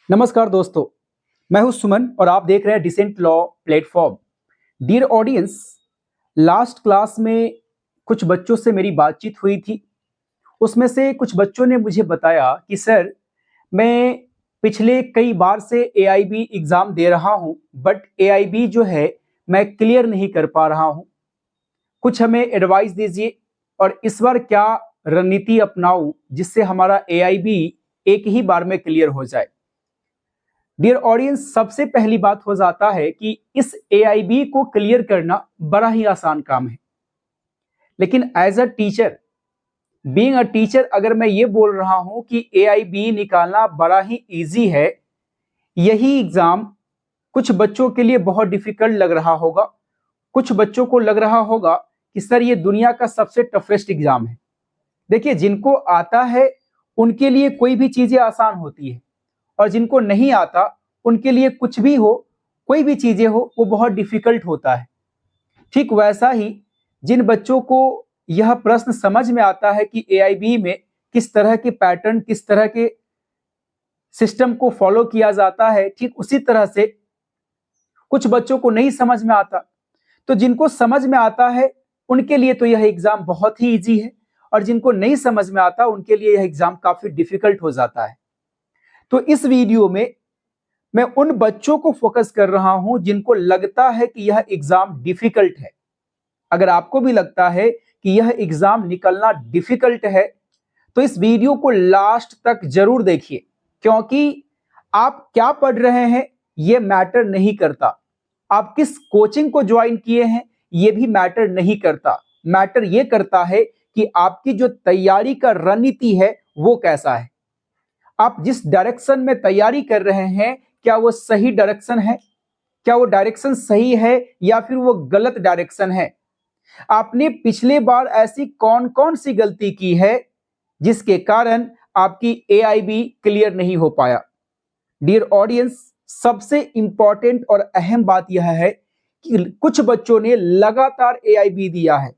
नमस्कार दोस्तों, मैं हूं सुमन और आप देख रहे हैं Decent Law platform. Dear audience, last class में कुछ बच्चों से मेरी बातचीत हुई थी। उसमें से कुछ बच्चों ने मुझे बताया कि सर, मैं पिछले कई बार से एआईबी एग्ज़ाम दे रहा हूं, बट एआईबी जो है मैं क्लियर नहीं कर पा रहा हूं। कुछ हमें एडवाइस दीजिए और इस बार क्या रणनीति अपनाऊं जिससे हमारा एआईबी एक ही बार में क्लियर हो जाए। डियर ऑडियंस, सबसे पहली बात हो जाता है कि इस एआईबी को क्लियर करना बड़ा ही आसान काम है, लेकिन as a teacher, being a teacher, अगर मैं ये बोल रहा हूं कि एआईबी निकालना बड़ा ही इजी है, यही एग्जाम कुछ बच्चों के लिए बहुत डिफिकल्ट लग रहा होगा। कुछ बच्चों को लग रहा होगा कि सर, ये दुनिया का सबसे टफेस्ट एग्जाम है। देखिए, जिनको आता है उनके लिए कोई भी चीजें आसान होती है, और जिनको नहीं आता उनके लिए कुछ भी हो, कोई भी चीजें हो, वो बहुत डिफिकल्ट होता है। ठीक वैसा ही जिन बच्चों को यह प्रश्न समझ में आता है कि एआईबी में किस तरह के पैटर्न, किस तरह के सिस्टम को फॉलो किया जाता है, ठीक उसी तरह से कुछ बच्चों को नहीं समझ में आता। तो जिनको समझ में आता है उनके लिए तो यह एग्जाम बहुत ही इजी है, और जिनको नहीं समझ में आता उनके लिए यह एग्जाम काफी डिफिकल्ट हो जाता है। तो इस वीडियो में मैं उन बच्चों को फोकस कर रहा हूं जिनको लगता है कि यह एग्जाम डिफिकल्ट है। अगर आपको भी लगता है कि यह एग्जाम निकलना डिफिकल्ट है, तो इस वीडियो को लास्ट तक जरूर देखिए, क्योंकि आप क्या पढ़ रहे हैं यह मैटर नहीं करता। आप किस कोचिंग को ज्वाइन किए हैं यह भी मैटर नहीं करता। मैटर यह करता है कि आपकी जो तैयारी का रणनीति है वो कैसा है। आप जिस डायरेक्शन में तैयारी कर रहे हैं, क्या वो सही डायरेक्शन है? क्या वो डायरेक्शन सही है या फिर वो गलत डायरेक्शन है? आपने पिछले बार ऐसी कौन कौन सी गलती की है जिसके कारण आपकी एआईबी क्लियर नहीं हो पाया? डियर ऑडियंस, सबसे इंपॉर्टेंट और अहम बात यह है कि कुछ बच्चों ने लगातार एआईबी दिया है।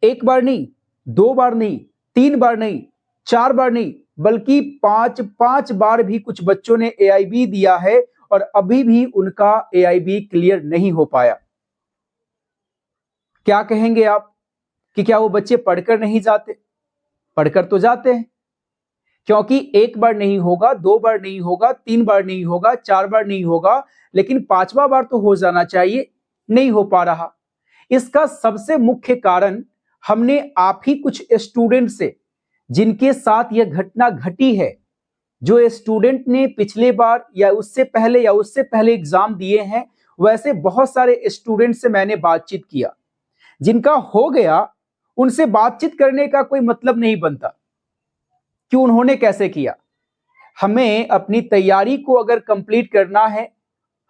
एक बार नहीं, दो बार नहीं, तीन बार नहीं, चार बार नहीं, बल्कि पांच पांच बार भी कुछ बच्चों ने एआईबी दिया है और अभी भी उनका एआईबी क्लियर नहीं हो पाया। क्या कहेंगे आप कि क्या वो बच्चे पढ़कर नहीं जाते? पढ़कर तो जाते हैं, क्योंकि एक बार नहीं होगा, दो बार नहीं होगा, तीन बार नहीं होगा, चार बार नहीं होगा, लेकिन पांचवा बार तो हो जाना चाहिए। नहीं हो पा रहा। इसका सबसे मुख्य कारण हमने आप ही कुछ स्टूडेंट से, जिनके साथ यह घटना घटी है, जो स्टूडेंट ने पिछले बार या उससे पहले एग्जाम दिए हैं, वैसे बहुत सारे स्टूडेंट से मैंने बातचीत किया। जिनका हो गया उनसे बातचीत करने का कोई मतलब नहीं बनता कि उन्होंने कैसे किया। हमें अपनी तैयारी को अगर कंप्लीट करना है,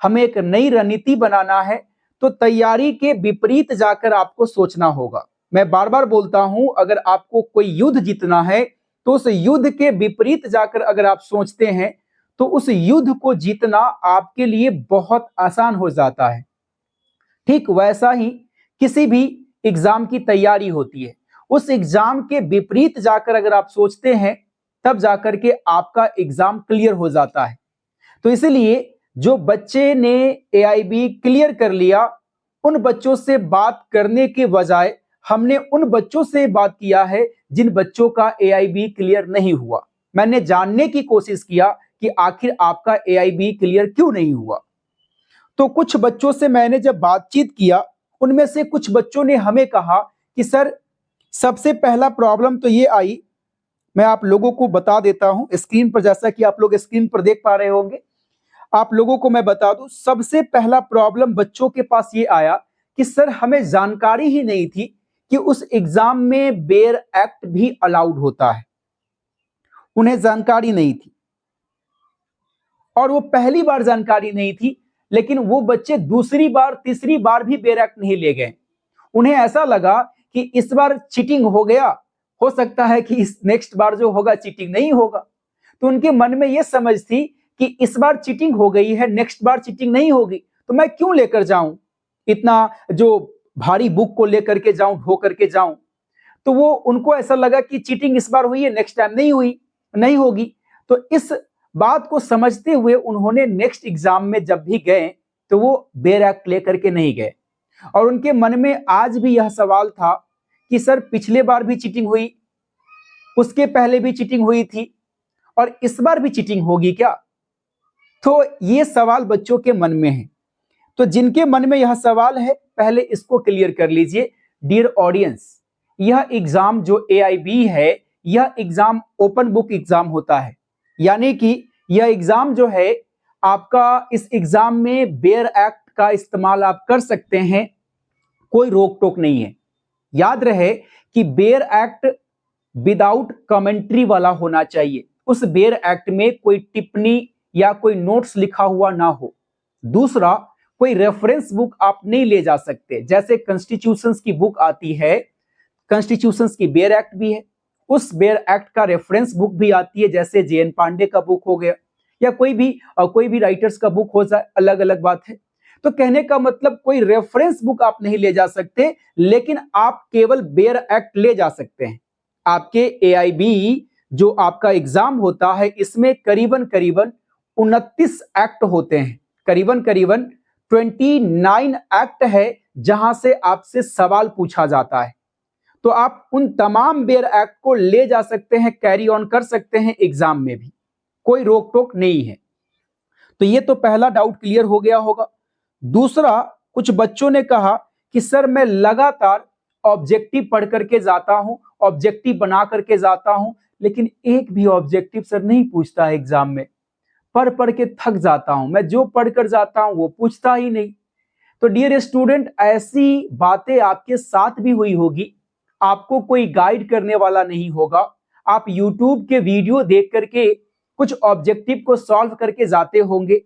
हमें एक नई रणनीति बनाना है, तो तैयारी के विपरीत जाकर आपको सोचना होगा। मैं बार बार बोलता हूं, अगर आपको कोई युद्ध जीतना है तो उस युद्ध के विपरीत जाकर अगर आप सोचते हैं तो उस युद्ध को जीतना आपके लिए बहुत आसान हो जाता है। ठीक वैसा ही किसी भी एग्जाम की तैयारी होती है। उस एग्जाम के विपरीत जाकर अगर आप सोचते हैं, तब जाकर के आपका एग्जाम क्लियर हो जाता है। तो इसलिए जो बच्चे ने एआईबी क्लियर कर लिया, उन बच्चों से बात करने के बजाय हमने उन बच्चों से बात किया है जिन बच्चों का एआईबी क्लियर नहीं हुआ। मैंने जानने की कोशिश किया कि आखिर आपका एआईबी क्लियर क्यों नहीं हुआ। तो कुछ बच्चों से मैंने जब बातचीत किया, उनमें से कुछ बच्चों ने हमें कहा कि सर, सबसे पहला प्रॉब्लम तो ये आई, मैं आप लोगों को बता देता हूं स्क्रीन पर, जैसा कि आप लोग स्क्रीन पर देख पा रहे होंगे। आप लोगों को मैं बता दूं, सबसे पहला प्रॉब्लम बच्चों के पास ये आया कि सर, हमें जानकारी ही नहीं थी कि उस एग्जाम में बेयर एक्ट भी अलाउड होता है। उन्हें जानकारी नहीं थी, और वो पहली बार जानकारी नहीं थी, लेकिन वो बच्चे दूसरी बार, तीसरी बार भी बेयर एक्ट नहीं ले गए। उन्हें ऐसा लगा कि इस बार चीटिंग हो गया, हो सकता है कि इस नेक्स्ट बार जो होगा चीटिंग नहीं होगा। तो उनके मन में यह समझ थी कि इस बार चीटिंग हो गई है, नेक्स्ट बार चीटिंग नहीं होगी, तो मैं क्यों लेकर जाऊं, इतना जो भारी बुक को लेकर के जाऊं, ढो करके जाऊं। तो वो, उनको ऐसा लगा कि चीटिंग इस बार हुई है, नेक्स्ट टाइम नहीं हुई, नहीं होगी। तो इस बात को समझते हुए उन्होंने नेक्स्ट एग्जाम में जब भी गए तो वो बेयर एक्ट लेकर के नहीं गए, और उनके मन में आज भी यह सवाल था कि सर पिछले बार भी चीटिंग हुई, उसके पहले भी चीटिंग हुई थी, और इस बार भी चीटिंग होगी क्या? तो ये सवाल बच्चों के मन में है। तो जिनके मन में यह सवाल है पहले इसको क्लियर कर लीजिए। डियर ऑडियंस, यह एग्जाम जो AIB है, यह एग्जाम ओपन बुक एग्जाम होता है, यानी कि यह एग्जाम जो है आपका, इस एग्जाम में बेयर एक्ट का इस्तेमाल आप कर सकते हैं, कोई रोक टोक नहीं है। याद रहे कि बेयर एक्ट विदाउट कमेंट्री वाला होना चाहिए, उस बेयर एक्ट में कोई टिप्पणी या कोई नोट्स लिखा हुआ ना हो। दूसरा, कोई रेफरेंस बुक आप नहीं ले जा सकते, जैसे कॉन्स्टिट्यूशंस की बुक आती है, कॉन्स्टिट्यूशंस की बेयर एक्ट भी है, उस बेयर एक्ट का रेफरेंस बुक भी आती है, जैसे JN पांडे का बुक हो गया या कोई भी राइटर्स का बुक हो जाए, अलग अलग बात है। तो कहने का मतलब कोई रेफरेंस बुक आप नहीं ले जा सकते, लेकिन आप केवल बेयर एक्ट ले जा सकते हैं। आपके AIB जो आपका एग्जाम होता है, इसमें करीबन 29 एक्ट होते हैं, करीबन 29 एक्ट है जहां से आपसे सवाल पूछा जाता है। तो आप उन तमाम बेयर एक्ट को ले जा सकते हैं, कैरी ऑन कर सकते हैं एग्जाम में भी, कोई रोक टोक नहीं है। तो ये तो पहला डाउट क्लियर हो गया होगा। दूसरा, कुछ बच्चों ने कहा कि सर मैं लगातार ऑब्जेक्टिव पढ़ करके जाता हूं, ऑब्जेक्टिव बना करके जाता हूं, लेकिन एक भी ऑब्जेक्टिव सर नहीं पूछता है एग्जाम में, पढ़ पढ़ के थक जाता हूं, मैं जो पढ़ कर जाता हूं वो पूछता ही नहीं। तो डियर स्टूडेंट, ऐसी बातें आपके साथ भी हुई होगी, आपको कोई गाइड करने वाला नहीं होगा, आप YouTube के वीडियो देख करके कुछ ऑब्जेक्टिव को सॉल्व करके जाते होंगे,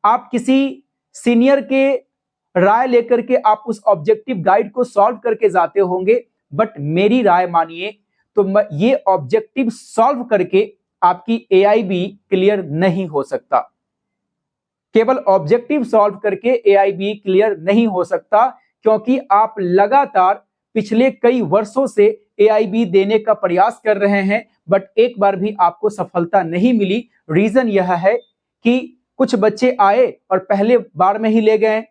आप किसी सीनियर के राय लेकर के आप उस ऑब्जेक्टिव गाइड को सॉल्व करके जाते होंगे, बट मेरी राय मानिए तो ये ऑब्जेक्टिव सॉल्व करके आपकी AIB क्लियर नहीं हो सकता। केवल ऑब्जेक्टिव सॉल्व करके AIB क्लियर नहीं हो सकता, क्योंकि आप लगातार पिछले कई वर्षों से AIB देने का प्रयास कर रहे हैं, बट एक बार भी आपको सफलता नहीं मिली। रीजन यह है कि कुछ बच्चे आए और पहले बार में ही ले गए,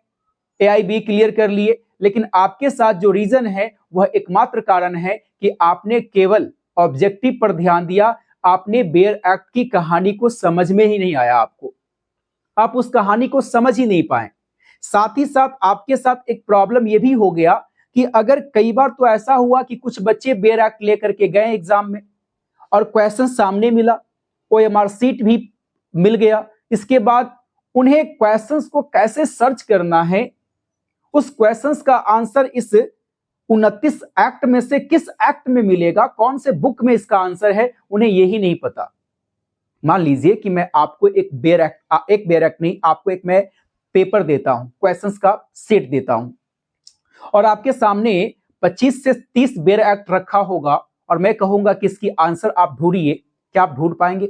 AIB क्लियर कर लिए, लेकिन आपके साथ जो रीजन है वह एकमात्र कारण है कि आपने केवल ऑब्जेक्टिव पर ध्यान दिया, आपने बेयर एक्ट की कहानी को समझ में ही नहीं आया, आपको आप उस कहानी को समझ ही नहीं पाए। साथ ही साथ आपके साथ एक प्रॉब्लम यह भी हो गया कि अगर कई बार तो ऐसा हुआ कि कुछ बच्चे बेयर एक्ट लेकर के गए एग्जाम में और क्वेश्चन सामने मिला, OMR शीट भी मिल गया, इसके बाद उन्हें क्वेश्चंस को कैसे सर्च करना है, उस क्वेश्चंस का आंसर इस 29 एक्ट में से किस एक्ट में मिलेगा, कौन से बुक में इसका आंसर है, उन्हें यही नहीं पता। मान लीजिए कि मैं आपको एक बेयर एक्ट नहीं, आपको एक मैं पेपर देता हूं, क्वेश्चंस का सेट देता हूं, और आपके सामने 25 से 30 बेयर एक्ट रखा होगा, और मैं कहूंगा कि इसकी आंसर आप ढूंढिए, क्या आप ढूंढ पाएंगे?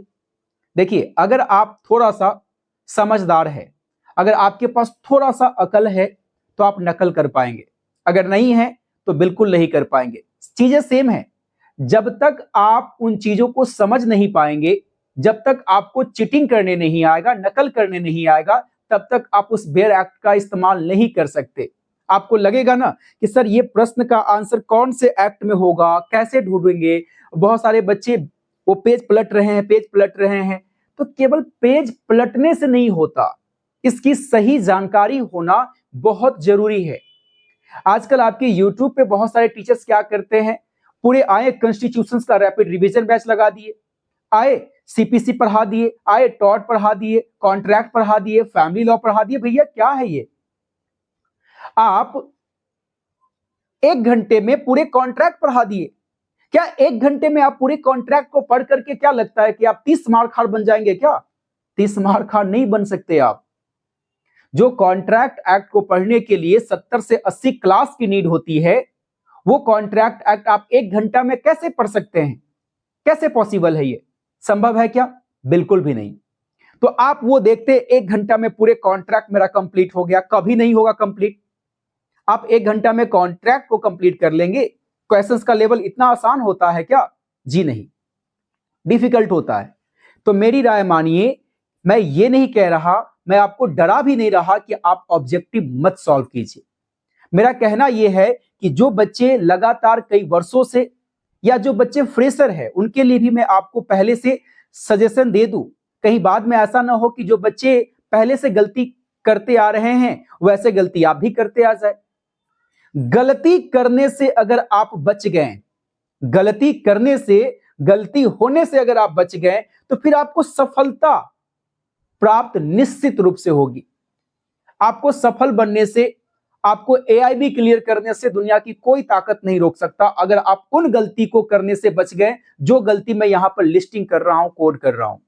देखिए, अगर आप थोड़ा सा समझदार है, अगर आपके पास थोड़ा सा अकल है, तो आप नकल कर पाएंगे, अगर नहीं है तो बिल्कुल नहीं कर पाएंगे। चीजें सेम है। जब तक आप उन चीजों को समझ नहीं पाएंगे, जब तक आपको चीटिंग करने नहीं आएगा, नकल करने नहीं आएगा, तब तक आप उस बेयर एक्ट का इस्तेमाल नहीं कर सकते। आपको लगेगा ना कि सर ये प्रश्न का आंसर कौन से एक्ट में होगा, कैसे ढूंढेंगे, बहुत सारे बच्चे वो पेज पलट रहे हैं, तो केवल पेज पलटने से नहीं होता, इसकी सही जानकारी होना बहुत जरूरी है। आजकल आपके YouTube पे बहुत सारे टीचर्स क्या करते हैं, पूरे आए कॉन्स्टिट्यूशंस का रैपिड रिवीजन बैच लगा दिए, आए CPC पढ़ा दिए, आए टॉट पढ़ा दिए, कॉन्ट्रैक्ट पढ़ा दिए, फैमिली लॉ पढ़ा दिए। भैया क्या है ये? आप 1 घंटे में पूरे कॉन्ट्रैक्ट पढ़ा दिए। क्या 1 घंटे में आप पूरे कॉन्ट्रैक्ट को पढ़ करके क्या लगता है कि आप 30 मार्क बन जाएंगे? क्या 30 मार्क नहीं बन सकते आप। जो कॉन्ट्रैक्ट एक्ट को पढ़ने के लिए 70 से 80 क्लास की नीड होती है, वो कॉन्ट्रैक्ट एक्ट आप 1 घंटा में कैसे पढ़ सकते हैं? कैसे पॉसिबल है? ये संभव है क्या? बिल्कुल भी नहीं। तो आप वो देखते 1 घंटा में पूरे कॉन्ट्रैक्ट मेरा कंप्लीट हो गया, कभी नहीं होगा कंप्लीट। आप 1 घंटा में कॉन्ट्रैक्ट को कंप्लीट कर लेंगे, क्वेश्चंस का लेवल इतना आसान होता है क्या? जी नहीं, डिफिकल्ट होता है। तो मेरी राय मानिए, मैं ये नहीं कह रहा, मैं आपको डरा भी नहीं रहा कि आप ऑब्जेक्टिव मत सॉल्व कीजिए। मेरा कहना यह है कि जो बच्चे लगातार कई वर्षों से, या जो बच्चे फ्रेशर है, उनके लिए भी मैं आपको पहले से सजेशन दे दूं। कहीं बाद में ऐसा ना हो कि जो बच्चे पहले से गलती करते आ रहे हैं वैसे गलती आप भी करते आ जाए। गलती करने से अगर आप बच गए, गलती करने से, गलती होने से अगर आप बच गए, तो फिर आपको सफलता प्राप्त निश्चित रूप से होगी। आपको सफल बनने से, आपको एआईबी क्लियर करने से दुनिया की कोई ताकत नहीं रोक सकता, अगर आप उन गलती को करने से बच गए जो गलती मैं यहां पर लिस्टिंग कर रहा हूं, कोड कर रहा हूं।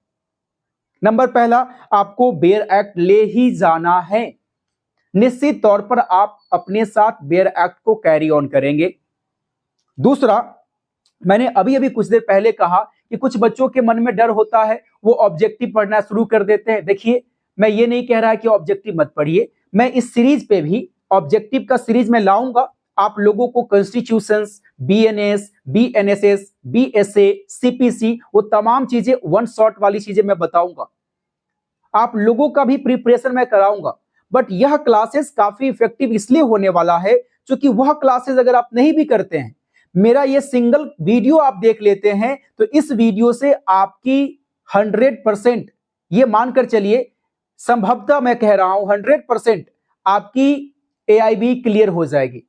नंबर पहला, आपको बेयर एक्ट ले ही जाना है। निश्चित तौर पर आप अपने साथ बेयर एक्ट को कैरी ऑन करेंगे। दूसरा, मैंने अभी अभी कुछ देर पहले कहा कि कुछ बच्चों के मन में डर होता है, वो ऑब्जेक्टिव पढ़ना शुरू कर देते हैं। देखिए, मैं ये नहीं कह रहा कि ऑब्जेक्टिव मत पढ़िए, मैं इस सीरीज पे भी ऑब्जेक्टिव का सीरीज में लाऊंगा। आप लोगों को constitutions, BNS, BNSS, BSA, CPC, वो तमाम चीजें वन शॉट वाली चीजें मैं बताऊंगा। आप लोगों का भी प्रिपरेशन मैं कराऊंगा। बट यह क्लासेस काफी इफेक्टिव इसलिए होने वाला है क्योंकि वह क्लासेस अगर आप नहीं भी करते हैं, मेरा ये सिंगल वीडियो आप देख लेते हैं, तो इस वीडियो से आपकी 100%, ये मानकर चलिए, संभवतः मैं कह रहा हूं 100% आपकी एआईबी क्लियर हो जाएगी,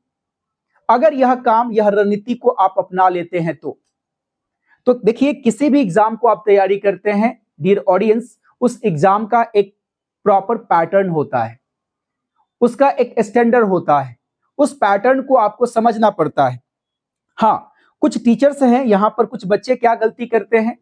अगर यह काम, यह रणनीति को आप अपना लेते हैं तो देखिए, किसी भी एग्जाम को आप तैयारी करते हैं डियर ऑडियंस, उस एग्जाम का एक प्रॉपर पैटर्न होता है, उसका एक स्टैंडर्ड होता है, उस पैटर्न को आपको समझना पड़ता है। हाँ, कुछ टीचर्स हैं यहां पर, कुछ बच्चे क्या गलती करते हैं,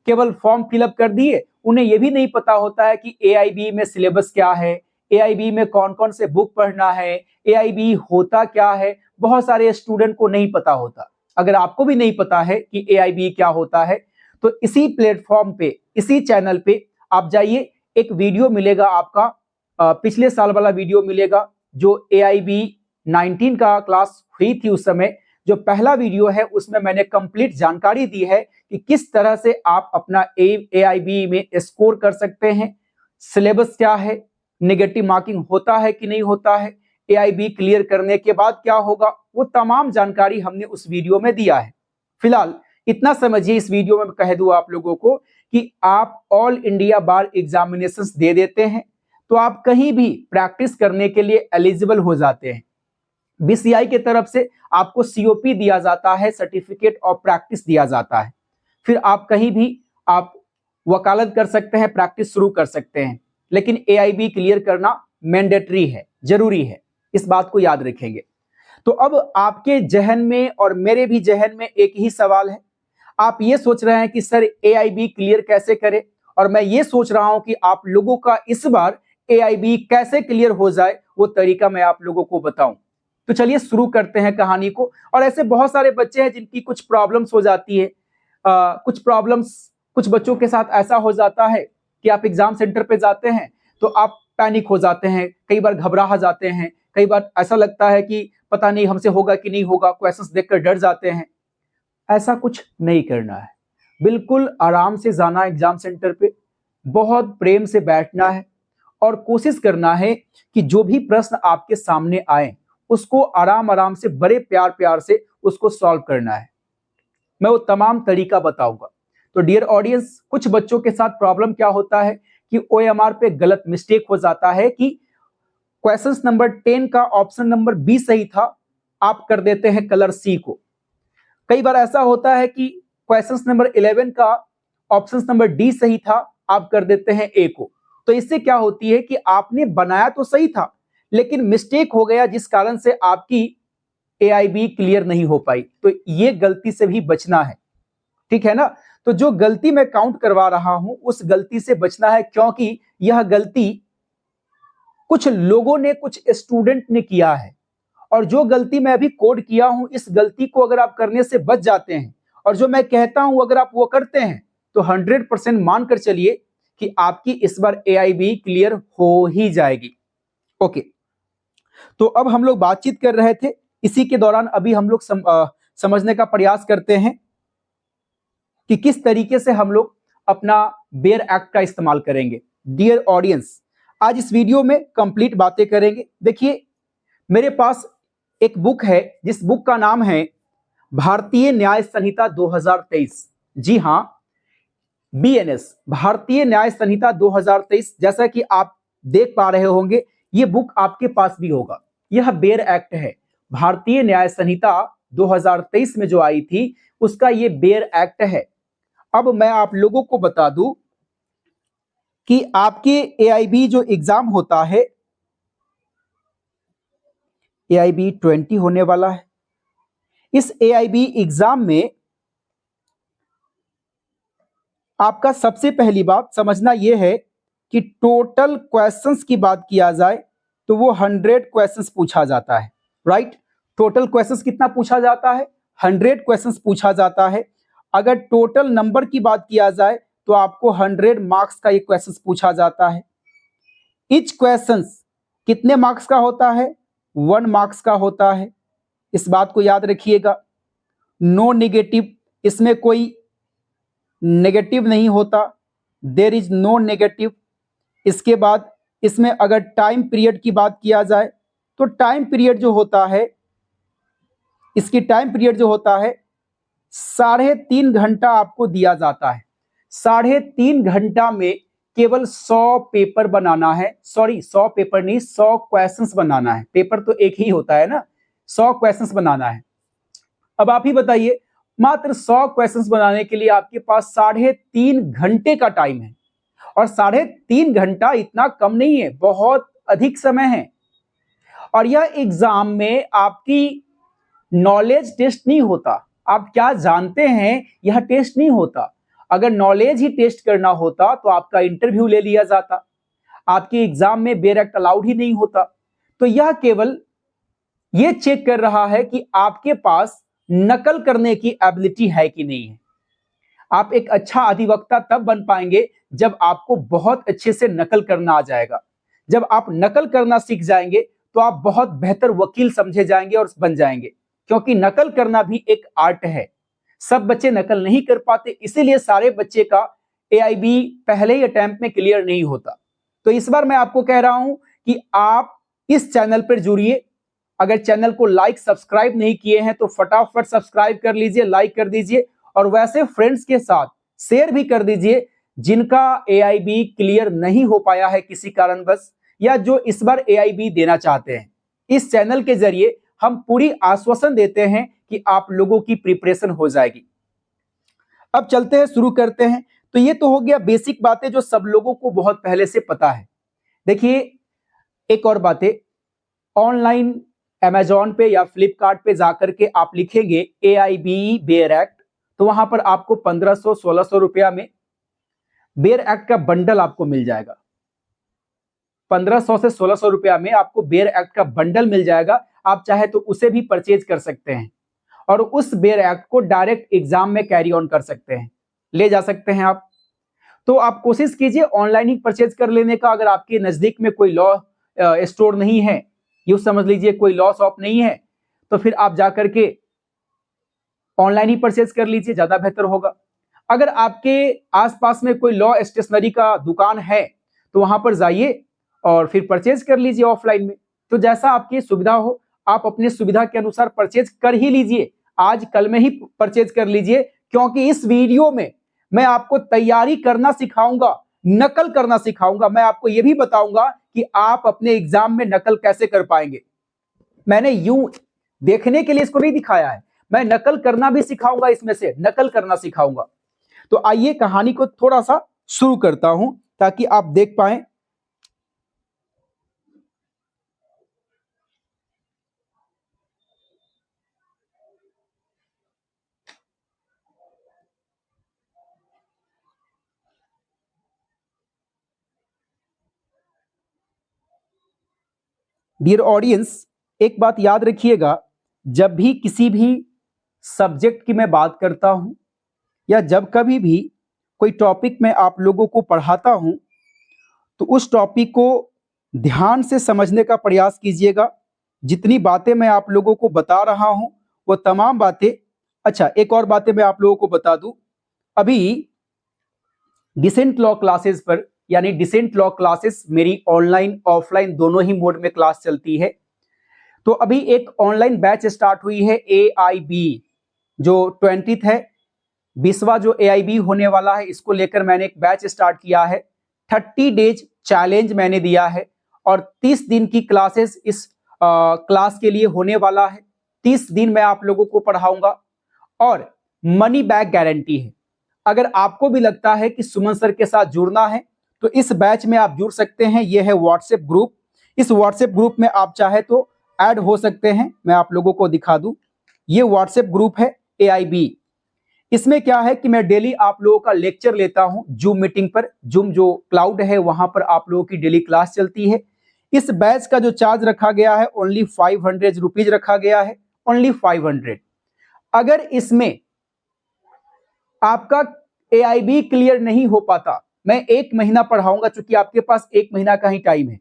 केवल फॉर्म फिलअप कर दिए, उन्हें यह भी नहीं पता होता है कि एआईबी में सिलेबस क्या है, एआईबी में कौन कौन से बुक पढ़ना है, एआईबी होता क्या है। बहुत सारे स्टूडेंट को नहीं पता होता। अगर आपको भी नहीं पता है कि एआईबी क्या होता है, तो इसी प्लेटफॉर्म पे, इसी चैनल पे आप जाइए, एक वीडियो मिलेगा आपका, पिछले साल वाला वीडियो मिलेगा, जो एआईबी 19 का क्लास हुई थी उस समय, जो पहला वीडियो है उसमें मैंने कंप्लीट जानकारी दी है कि किस तरह से आप अपना एआईबी में स्कोर कर सकते हैं, सिलेबस क्या है, नेगेटिव मार्किंग होता है कि नहीं होता है, एआईबी क्लियर करने के बाद क्या होगा, वो तमाम जानकारी हमने उस वीडियो में दिया है। फिलहाल इतना समझिए, इस वीडियो में कह दूं आप लोगों को कि आप ऑल इंडिया बार एग्जामिनेशंस दे देते हैं तो आप कहीं भी प्रैक्टिस करने के लिए एलिजिबल हो जाते हैं। बीसीआई की तरफ से आपको सीओपी दिया जाता है, सर्टिफिकेट ऑफ प्रैक्टिस दिया जाता है, फिर आप कहीं भी आप वकालत कर सकते हैं, प्रैक्टिस शुरू कर सकते हैं। लेकिन एआईबी क्लियर करना मैंडेटरी है, जरूरी है, इस बात को याद रखेंगे। तो अब आपके जहन में और मेरे भी जहन में एक ही सवाल है, आप ये सोच रहे हैं कि सर एआईबी क्लियर कैसे करें, और मैं ये सोच रहा हूं कि आप लोगों का इस बार एआईबी कैसे क्लियर हो जाए, वो तरीका मैं आप लोगों को बताऊं। तो चलिए शुरू करते हैं कहानी को। और ऐसे बहुत सारे बच्चे हैं जिनकी कुछ प्रॉब्लम्स हो जाती है, कुछ बच्चों के साथ ऐसा हो जाता है कि आप एग्जाम सेंटर पे जाते हैं तो आप पैनिक हो जाते हैं, कई बार घबरा जाते हैं, कई बार ऐसा लगता है कि पता नहीं हमसे होगा कि नहीं होगा, क्वेश्चंस देखकर डर जाते हैं। ऐसा कुछ नहीं करना है, बिल्कुल आराम से जाना एग्जाम सेंटर पे, बहुत प्रेम से बैठना है और कोशिश करना है कि जो भी प्रश्न आपके सामने आए उसको आराम आराम से, बड़े प्यार प्यार से उसको सॉल्व करना है। मैं वो तमाम तरीका बताऊंगा। तो डियर ऑडियंस, कुछ बच्चों के साथ प्रॉब्लम क्या होता है कि ओएमआर पे गलत मिस्टेक हो जाता है कि क्वेश्चन नंबर 10 का ऑप्शन नंबर बी सही था, आप कर देते हैं कलर सी को। कई बार ऐसा होता है कि क्वेश्चन नंबर 11 का ऑप्शन नंबर डी सही था, आप कर देते हैं ए को। तो इससे क्या होती है कि आपने बनाया तो सही था लेकिन मिस्टेक हो गया, जिस कारण से आपकी एआईबी क्लियर नहीं हो पाई। तो ये गलती से भी बचना है, ठीक है ना। तो जो गलती मैं काउंट करवा रहा हूं उस गलती से बचना है, क्योंकि यह गलती कुछ लोगों ने, कुछ स्टूडेंट ने किया है। और जो गलती मैं अभी कोड किया हूं, इस गलती को अगर आप करने से बच जाते हैं और जो मैं कहता हूं अगर आप वो करते हैं, तो 100% मानकर चलिए कि आपकी इस बार एआईबी क्लियर हो ही जाएगी। ओके, तो अब हम लोग बातचीत कर रहे थे, इसी के दौरान अभी हम लोग समझने का प्रयास करते हैं कि किस तरीके से हम लोग अपना बेयर एक्ट का इस्तेमाल करेंगे। डियर ऑडियंस, आज इस वीडियो में कंप्लीट बातें करेंगे। देखिए, मेरे पास एक बुक है जिस बुक का नाम है भारतीय न्याय संहिता 2023। जी हां, बीएनएस, भारतीय न्याय संहिता 2023। जैसा कि आप देख पा रहे होंगे, ये बुक आपके पास भी होगा। यह बेयर एक्ट है, भारतीय न्याय संहिता 2023 में जो आई थी उसका ये बेयर एक्ट है। अब मैं आप लोगों को बता दूं कि आपके एआईबी जो एग्जाम होता है, एआईबी 20 होने वाला है। इस एआईबी एग्जाम में आपका सबसे पहली बात समझना यह है कि टोटल क्वेश्चंस की बात किया जाए तो वो 100 क्वेश्चंस पूछा जाता है। राइट, टोटल क्वेश्चंस कितना पूछा जाता है? 100 क्वेश्चंस पूछा जाता है। अगर टोटल नंबर की बात किया जाए तो आपको 100 मार्क्स का ये क्वेश्चंस पूछा जाता है। ईच क्वेश्चंस कितने मार्क्स का होता है? 1 मार्क्स का होता है। इस बात को याद रखिएगा। नो नेगेटिव, इसमें कोई नेगेटिव नहीं होता, देयर इज नो नेगेटिव। इसके बाद इसमें अगर टाइम पीरियड की बात किया जाए तो टाइम पीरियड जो होता है, इसकी टाइम पीरियड जो होता है 3.5 घंटा आपको दिया जाता है। 3.5 घंटा में केवल 100 पेपर बनाना है। सॉरी, 100 पेपर नहीं, 100 क्वेश्चंस बनाना है। पेपर तो एक ही होता है ना, 100 क्वेश्चंस बनाना है। अब आप ही बताइए, मात्र 100 क्वेश्चंस बनाने के लिए आपके पास 3.5 घंटे का टाइम है। और 3.5 घंटा इतना कम नहीं है, बहुत अधिक समय है। और यह एग्जाम में आपकी नॉलेज टेस्ट नहीं होता, आप क्या जानते हैं यह टेस्ट नहीं होता। अगर नॉलेज ही टेस्ट करना होता तो आपका इंटरव्यू ले लिया जाता। आपके एग्जाम में बेयर एक्ट अलाउड ही नहीं होता। तो यह केवल ये चेक कर रहा है कि आपके पास नकल करने की एबिलिटी है कि नहीं है। आप एक अच्छा अधिवक्ता तब बन पाएंगे जब आपको बहुत अच्छे से नकल करना आ जाएगा। जब आप नकल करना सीख जाएंगे तो आप बहुत बेहतर वकील समझे जाएंगे और बन जाएंगे, क्योंकि नकल करना भी एक आर्ट है। सब बच्चे नकल नहीं कर पाते, इसीलिए सारे बच्चे का एआईबी पहले ही अटेम्प्ट में क्लियर नहीं होता। तो इस बार मैं आपको कह रहा हूं कि आप इस चैनल पर जुड़िए। अगर चैनल को लाइक सब्सक्राइब नहीं किए हैं तो फटाफट सब्सक्राइब कर लीजिए, लाइक कर दीजिए, और वैसे फ्रेंड्स के साथ शेयर भी कर दीजिए जिनका एआईबी क्लियर नहीं हो पाया है किसी कारणवश, या जो इस बार एआईबी देना चाहते हैं। इस चैनल के जरिए हम पूरी आश्वासन देते हैं कि आप लोगों की प्रिपरेशन हो जाएगी। अब चलते हैं, शुरू करते हैं। तो ये तो हो गया बेसिक बातें जो सब लोगों को बहुत पहले से पता है। देखिए, एक और बातें, ऑनलाइन अमेजॉन पे या फ्लिपकार्ट पे जाकर के आप लिखेंगे एआईबी बेयर एक्ट, तो वहां पर आपको 1500-1600 रुपया में बेयर एक्ट का बंडल आपको मिल जाएगा। 1500 से 1600 रुपया में आपको बेयर एक्ट का बंडल मिल जाएगा। आप चाहे तो उसे भी परचेज कर सकते हैं और उस बेयर एक्ट को डायरेक्ट एग्जाम में कैरी ऑन कर सकते हैं, ले जा सकते हैं आप। तो आप कोशिश कीजिए ऑनलाइन ही परचेज कर लेने का। अगर आपके नजदीक में कोई लॉ स्टोर नहीं है, यूं समझ लीजिए कोई लॉ शॉप नहीं है, तो फिर आप जाकर के ऑनलाइन ही परचेज कर लीजिए, ज्यादा बेहतर होगा। अगर आपके आसपास में कोई लॉ स्टेशनरी का दुकान है तो वहां पर जाइए और फिर परचेज कर लीजिए ऑफलाइन में। तो जैसा आपकी सुविधा हो, आप अपनी सुविधा के अनुसार परचेज कर ही लीजिए, आज कल में ही परचेज कर लीजिए, क्योंकि इस वीडियो में मैं आपको तैयारी करना सिखाऊंगा, नकल करना सिखाऊंगा। मैं आपको यह भी बताऊंगा कि आप अपने एग्जाम में नकल कैसे कर पाएंगे। मैंने यूं देखने के लिए इसको नहीं दिखाया है, मैं नकल करना भी सिखाऊंगा, इसमें से नकल करना सिखाऊंगा। तो आइए कहानी को थोड़ा सा शुरू करता हूं ताकि आप देख पाएं। डियर ऑडियंस, एक बात याद रखिएगा, जब भी किसी भी सब्जेक्ट की मैं बात करता हूं या जब कभी भी कोई टॉपिक में आप लोगों को पढ़ाता हूं तो उस टॉपिक को ध्यान से समझने का प्रयास कीजिएगा। जितनी बातें मैं आप लोगों को बता रहा हूं वो तमाम बातें, अच्छा एक और बातें मैं आप लोगों को बता दूं, अभी डिसेंट लॉ क्लासेस पर, यानी डिसेंट लॉ क्लासेस मेरी ऑनलाइन ऑफलाइन दोनों ही मोड में क्लास चलती है। तो अभी एक ऑनलाइन बैच स्टार्ट हुई है AIB, जो 20th है, 20वां जो AIB होने वाला है, इसको लेकर मैंने एक बैच स्टार्ट किया है। 30 डेज चैलेंज मैंने दिया है और 30 दिन की क्लासेस इस क्लास के लिए होने वाला है। 30 दिन मैं आप लोगों को पढ़ाऊंगा और मनी बैक गारंटी है। अगर आपको भी लगता है कि सुमन सर के साथ जुड़ना है तो इस बैच में आप जुड़ सकते हैं। यह है व्हाट्सएप ग्रुप। इस व्हाट्सएप ग्रुप में आप चाहे तो ऐड हो सकते हैं। मैं आप लोगों को दिखा दूं, ये व्हाट्सएप ग्रुप है AIB। इसमें क्या है कि मैं डेली आप लोगों का लेक्चर लेता हूं जूम मीटिंग पर। जूम जो क्लाउड है वहां पर आप लोगों की डेली क्लास चलती है। इस बैच का जो चार्ज रखा गया है ओनली 500 रुपीज रखा गया है, ओनली 500। अगर इसमें आपका AIB क्लियर नहीं हो पाता, मैं 1 महीना पढ़ाऊंगा, चूंकि आपके पास 1 महीना का ही टाइम है।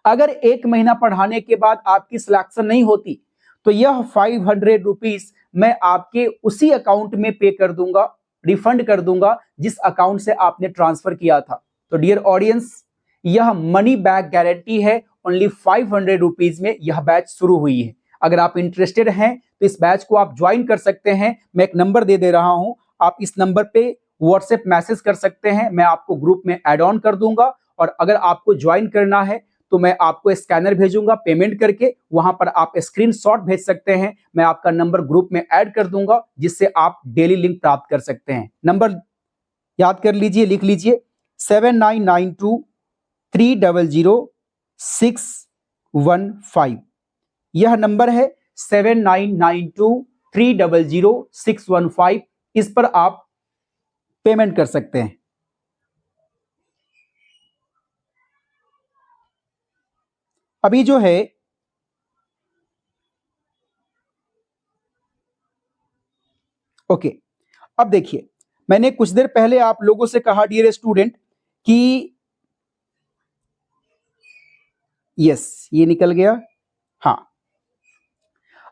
अगर 1 महीना पढ़ाने के बाद आपकी सिलेक्शन नहीं होती तो यह 500 रुपीज मैं आपके उसी अकाउंट में पे कर दूंगा, रिफंड कर दूंगा जिस अकाउंट से आपने ट्रांसफर किया था। तो डियर ऑडियंस, यह मनी बैक गारंटी है। ओनली 500 रुपीज में यह बैच शुरू हुई है। अगर आप इंटरेस्टेड हैं तो इस बैच को आप ज्वाइन कर सकते हैं। मैं एक नंबर दे रहा हूं, आप इस नंबर पे व्हाट्सएप मैसेज कर सकते हैं, मैं आपको ग्रुप में ऐड ऑन कर दूंगा। और अगर आपको ज्वाइन करना है तो मैं आपको स्कैनर भेजूंगा पेमेंट करके, वहां पर आप स्क्रीनशॉट भेज सकते हैं। मैं आपका नंबर ग्रुप में ऐड कर दूंगा जिससे आप डेली लिंक प्राप्त कर सकते हैं। नंबर याद कर लीजिए, लिख लीजिए 7992300615। यह नंबर है 7992300615। इस पर आप पेमेंट कर सकते हैं। अभी जो है ओके, अब देखिए, मैंने कुछ देर पहले आप लोगों से कहा डियर स्टूडेंट कि यस, ये निकल गया। हाँ,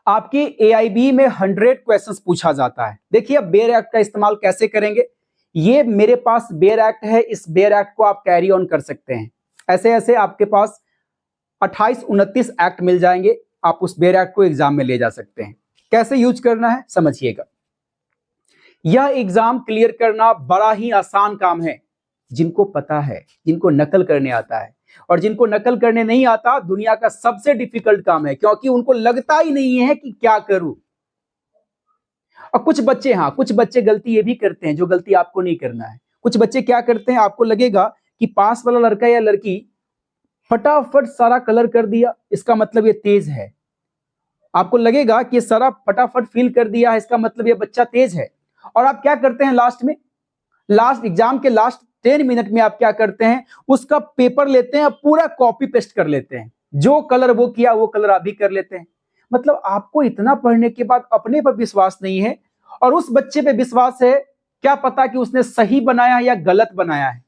आपके AIB में 100 क्वेश्चंस पूछा जाता है। देखिए अब बेयर एक्ट का इस्तेमाल कैसे करेंगे। ये मेरे पास बेयर एक्ट है, इस बेयर एक्ट को आप कैरी ऑन कर सकते हैं। ऐसे ऐसे आपके पास 28-29 एक्ट मिल जाएंगे, आप उस बेयर एक्ट को एग्जाम में ले जा सकते हैं। कैसे यूज करना है समझिएगा। यह एग्जाम क्लियर करना बड़ा ही आसान काम है। जिनको पता है, जिनको नकल करने आता है, और जिनको नकल करने नहीं आता, दुनिया का सबसे डिफिकल्ट काम है, क्योंकि उनको लगता ही नहीं है कि क्या करूं। और कुछ बच्चे, हाँ कुछ बच्चे गलती ये भी करते हैं जो गलती आपको नहीं करना है। कुछ बच्चे क्या करते हैं, आपको लगेगा कि पास वाला लड़का या लड़की फटाफट सारा कलर कर दिया, इसका मतलब ये तेज है। आपको लगेगा कि ये सारा फटाफट फिल कर दिया है, इसका मतलब ये बच्चा तेज है। और आप क्या करते हैं, लास्ट में, लास्ट एग्जाम के लास्ट 10 मिनट में आप क्या करते हैं, उसका पेपर लेते हैं, पूरा कॉपी पेस्ट कर लेते हैं। जो कलर वो किया वो कलर आप भी कर लेते हैं। मतलब आपको इतना पढ़ने के बाद अपने पर विश्वास नहीं है और उस बच्चे पे विश्वास है। क्या पता कि उसने सही बनाया या गलत बनाया है।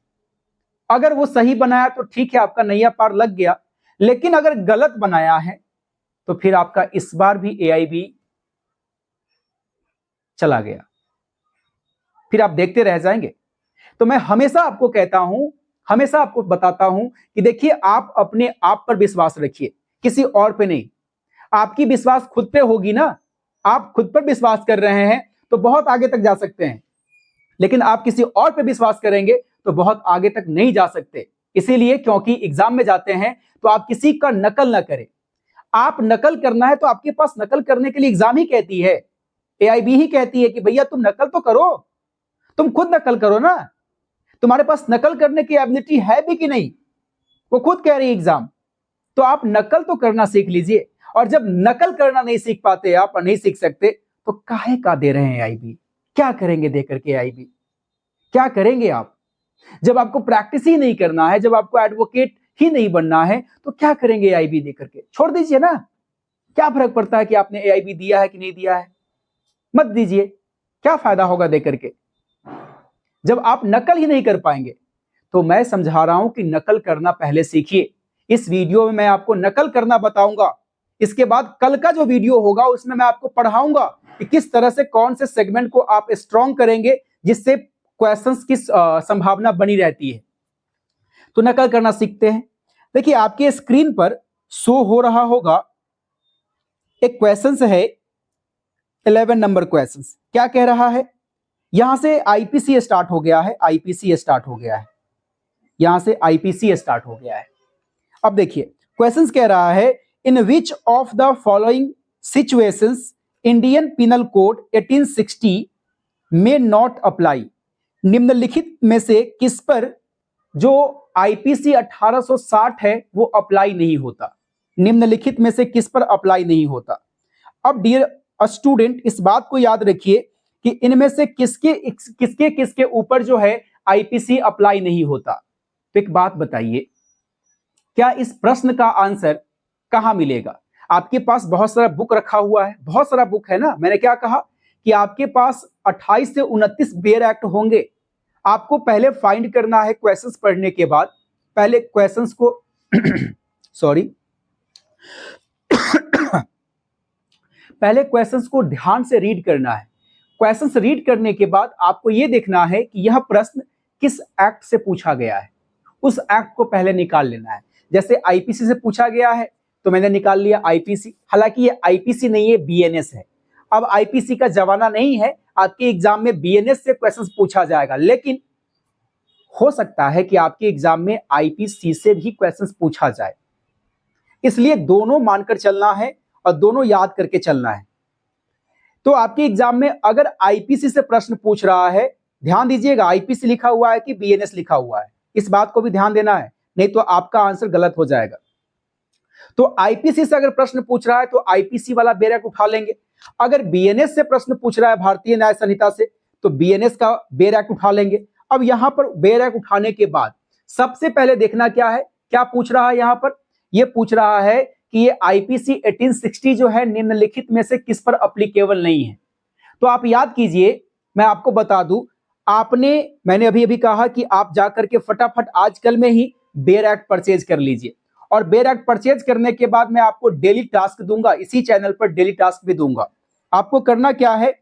अगर वो सही बनाया तो ठीक है, आपका नैया पार लग गया। लेकिन अगर गलत बनाया है तो फिर आपका इस बार भी AIB चला गया, फिर आप देखते रह जाएंगे। तो मैं हमेशा आपको कहता हूं, हमेशा आपको बताता हूं कि देखिए, आप अपने आप पर विश्वास रखिए, किसी और पे नहीं। आपकी विश्वास खुद पे होगी ना, आप खुद पर विश्वास कर रहे हैं तो बहुत आगे तक जा सकते हैं। लेकिन आप किसी और पे विश्वास करेंगे तो बहुत आगे तक नहीं जा सकते। इसीलिए क्योंकि एग्जाम में जाते हैं तो आप किसी का नकल ना करें। आप नकल करना है तो आपके पास नकल करने के लिए एग्जाम ही कहती है, AIB ही कहती है कि भैया तुम नकल तो करो, तुम खुद नकल करो ना। तुम्हारे पास नकल करने की एबिलिटी है भी कि नहीं, वो खुद कह रही है एग्जाम। तो आप नकल तो करना सीख लीजिए। और जब नकल करना नहीं सीख पाते आप और नहीं सीख सकते तो काहे का दे रहे हैं AIB। क्या करेंगे देकर के AIB, क्या करेंगे आप? जब आपको प्रैक्टिस ही नहीं करना है, जब आपको एडवोकेट ही नहीं बनना है तो क्या करेंगे AIB दे करके? छोड़ दीजिए ना। क्या फर्क पड़ता है कि आपने AIB दिया है कि नहीं दिया है? मत दीजिए, क्या फायदा होगा दे करके जब आप नकल ही नहीं कर पाएंगे। तो मैं समझा रहा हूं कि नकल करना पहले सीखिए। इस वीडियो में मैं आपको नकल करना बताऊंगा। इसके बाद कल का जो वीडियो होगा उसमें मैं आपको पढ़ाऊंगा कि किस तरह से, कौन से सेगमेंट को आप स्ट्रॉन्ग करेंगे जिससे क्वेश्चंस की संभावना बनी रहती है। तो नकल करना सीखते हैं। देखिए आपके स्क्रीन पर शो हो रहा होगा एक क्वेश्चंस है 11 नंबर क्वेश्चंस। क्या कह रहा है, यहां से आईपीसी स्टार्ट हो गया है, आईपीसी स्टार्ट हो गया है, यहां से आईपीसी स्टार्ट हो गया है। अब देखिए क्वेश्चंस कह रहा है in which of the following situations Indian penal code 1860 में नॉट अप्लाई। निम्नलिखित में से किस पर जो आईपीसी 1860 है वो अप्लाई नहीं होता। निम्नलिखित में से किस पर अप्लाई नहीं होता। अब डियर स्टूडेंट इस बात को याद रखिए कि इनमें से किसके ऊपर जो है आईपीसी अप्लाई नहीं होता। तो एक बात बताइए, क्या इस प्रश्न का आंसर कहां मिलेगा। आपके पास बहुत सारा बुक रखा हुआ है, बहुत सारा बुक है ना। मैंने क्या कहा कि आपके पास 28 से 29 बेयर एक्ट होंगे। आपको पहले फाइंड करना है क्वेश्चंस पढ़ने के बाद, पहले क्वेश्चंस को सॉरी पहले क्वेश्चंस को ध्यान से रीड करना है। क्वेश्चंस रीड करने के बाद आपको यह देखना है कि यह प्रश्न किस एक्ट से पूछा गया है, उस एक्ट को पहले निकाल लेना है। जैसे आईपीसी से पूछा गया है तो मैंने निकाल लिया आईपीसी, हालांकि ये आईपीसी नहीं है, बीएनएस है। अब आईपीसी का जमाना नहीं है, आपके एग्जाम में बीएनएस से क्वेश्चंस पूछा जाएगा, लेकिन हो सकता है कि आपके एग्जाम में आईपीसी से भी क्वेश्चंस पूछा जाए। इसलिए दोनों मानकर चलना है और दोनों याद करके चलना है। तो आपके एग्जाम में अगर आईपीसी से प्रश्न पूछ रहा है, ध्यान दीजिएगा आईपीसी लिखा हुआ है कि बीएनएस लिखा हुआ है, इस बात को भी ध्यान देना है, नहीं तो आपका आंसर गलत हो जाएगा। तो आईपीसी से अगर प्रश्न पूछ रहा है तो आईपीसी वाला बेयर एक्ट उठा लेंगे। अगर बीएनएस से प्रश्न पूछ रहा है भारतीय न्याय संहिता से तो बीएनएस का बेयर एक्ट उठा लेंगे। अब यहां पर बेयर एक्ट उठाने के बाद सबसे पहले देखना क्या है, क्या पूछ रहा है यहां पर, यह पूछ रहा है कि ये आईपीसी 1860 जो है निम्नलिखित में से किस पर अप्लीकेबल नहीं है। तो आप याद कीजिए, मैं आपको बता दूं, मैंने अभी कहा कि आप जाकर के फटाफट आजकल में ही बेयर एक्ट परचेज कर लीजिए। और बेयर एक्ट परचेज करने के बाद मैं आपको डेली टास्क दूंगा, इसी चैनल पर डेली टास्क भी दूंगा। आपको करना क्या है,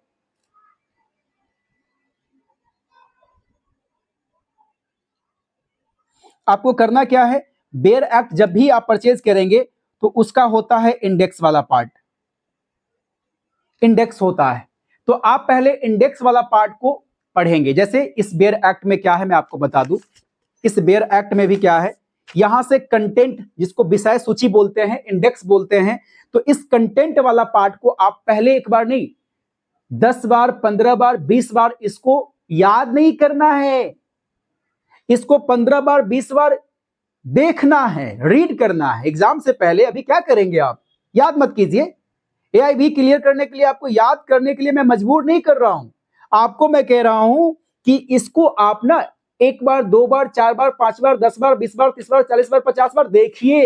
आपको करना क्या है, बेयर एक्ट जब भी आप परचेज करेंगे तो उसका होता है इंडेक्स वाला पार्ट, इंडेक्स होता है। तो आप पहले इंडेक्स वाला पार्ट को पढ़ेंगे। जैसे इस बेयर एक्ट में क्या है मैं आपको बता दूं, इस बेयर एक्ट में भी क्या है, यहां से कंटेंट जिसको विषय सूची बोलते हैं, इंडेक्स बोलते हैं, तो इस कंटेंट वाला पार्ट को आप पहले एक बार नहीं 10 बार 15 बार 20 बार इसको याद नहीं करना है, इसको 15 बार 20 बार देखना है, रीड करना है। एग्जाम से पहले अभी क्या करेंगे आप, याद मत कीजिए। एआईबी क्लियर करने के लिए आपको याद करने के लिए मैं मजबूर नहीं कर रहा हूं, आपको मैं कह रहा हूं कि इसको आप ना 1 बार 2 बार 4 बार 5 बार 10 बार 20 बार 30 बार 40 बार 50 बार देखिए।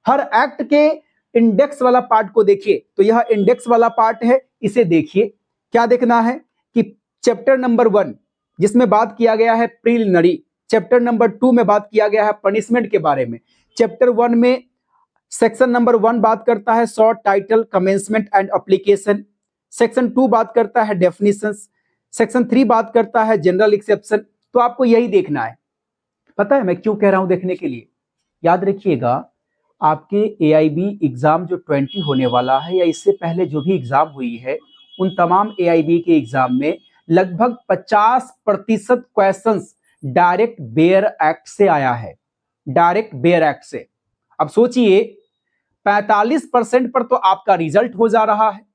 हर एक्ट के इंडेक्स वाला पार्ट को देखिए। तो यह इंडेक्स वाला पार्ट है, इसे देखिए। क्या देखना है कि चैप्टर नंबर 1 जिसमें बात किया गया है प्रीलिमिनरी, चैप्टर नंबर 2 में बात किया गया है पनिशमेंट के बारे में, चैप्टर 1 में सेक्शन नंबर 1 बात करता है short title commencement and application, section 2 बात करता है डेफिनेशंस, सेक्शन 3 बात करता है जनरल एक्सेप्शन। तो आपको यही देखना है। पता है मैं क्यों कह रहा हूं देखने के लिए, याद रखिएगा आपके एआईबी एग्जाम जो 20 होने वाला है या इससे पहले जो भी एग्जाम हुई है, उन तमाम एआईबी के एग्जाम में लगभग 50% क्वेश्चंस डायरेक्ट बेयर एक्ट से आया है, डायरेक्ट बेयर एक्ट से। अब सोचिए 45% पर तो आपका रिजल्ट हो जा रहा है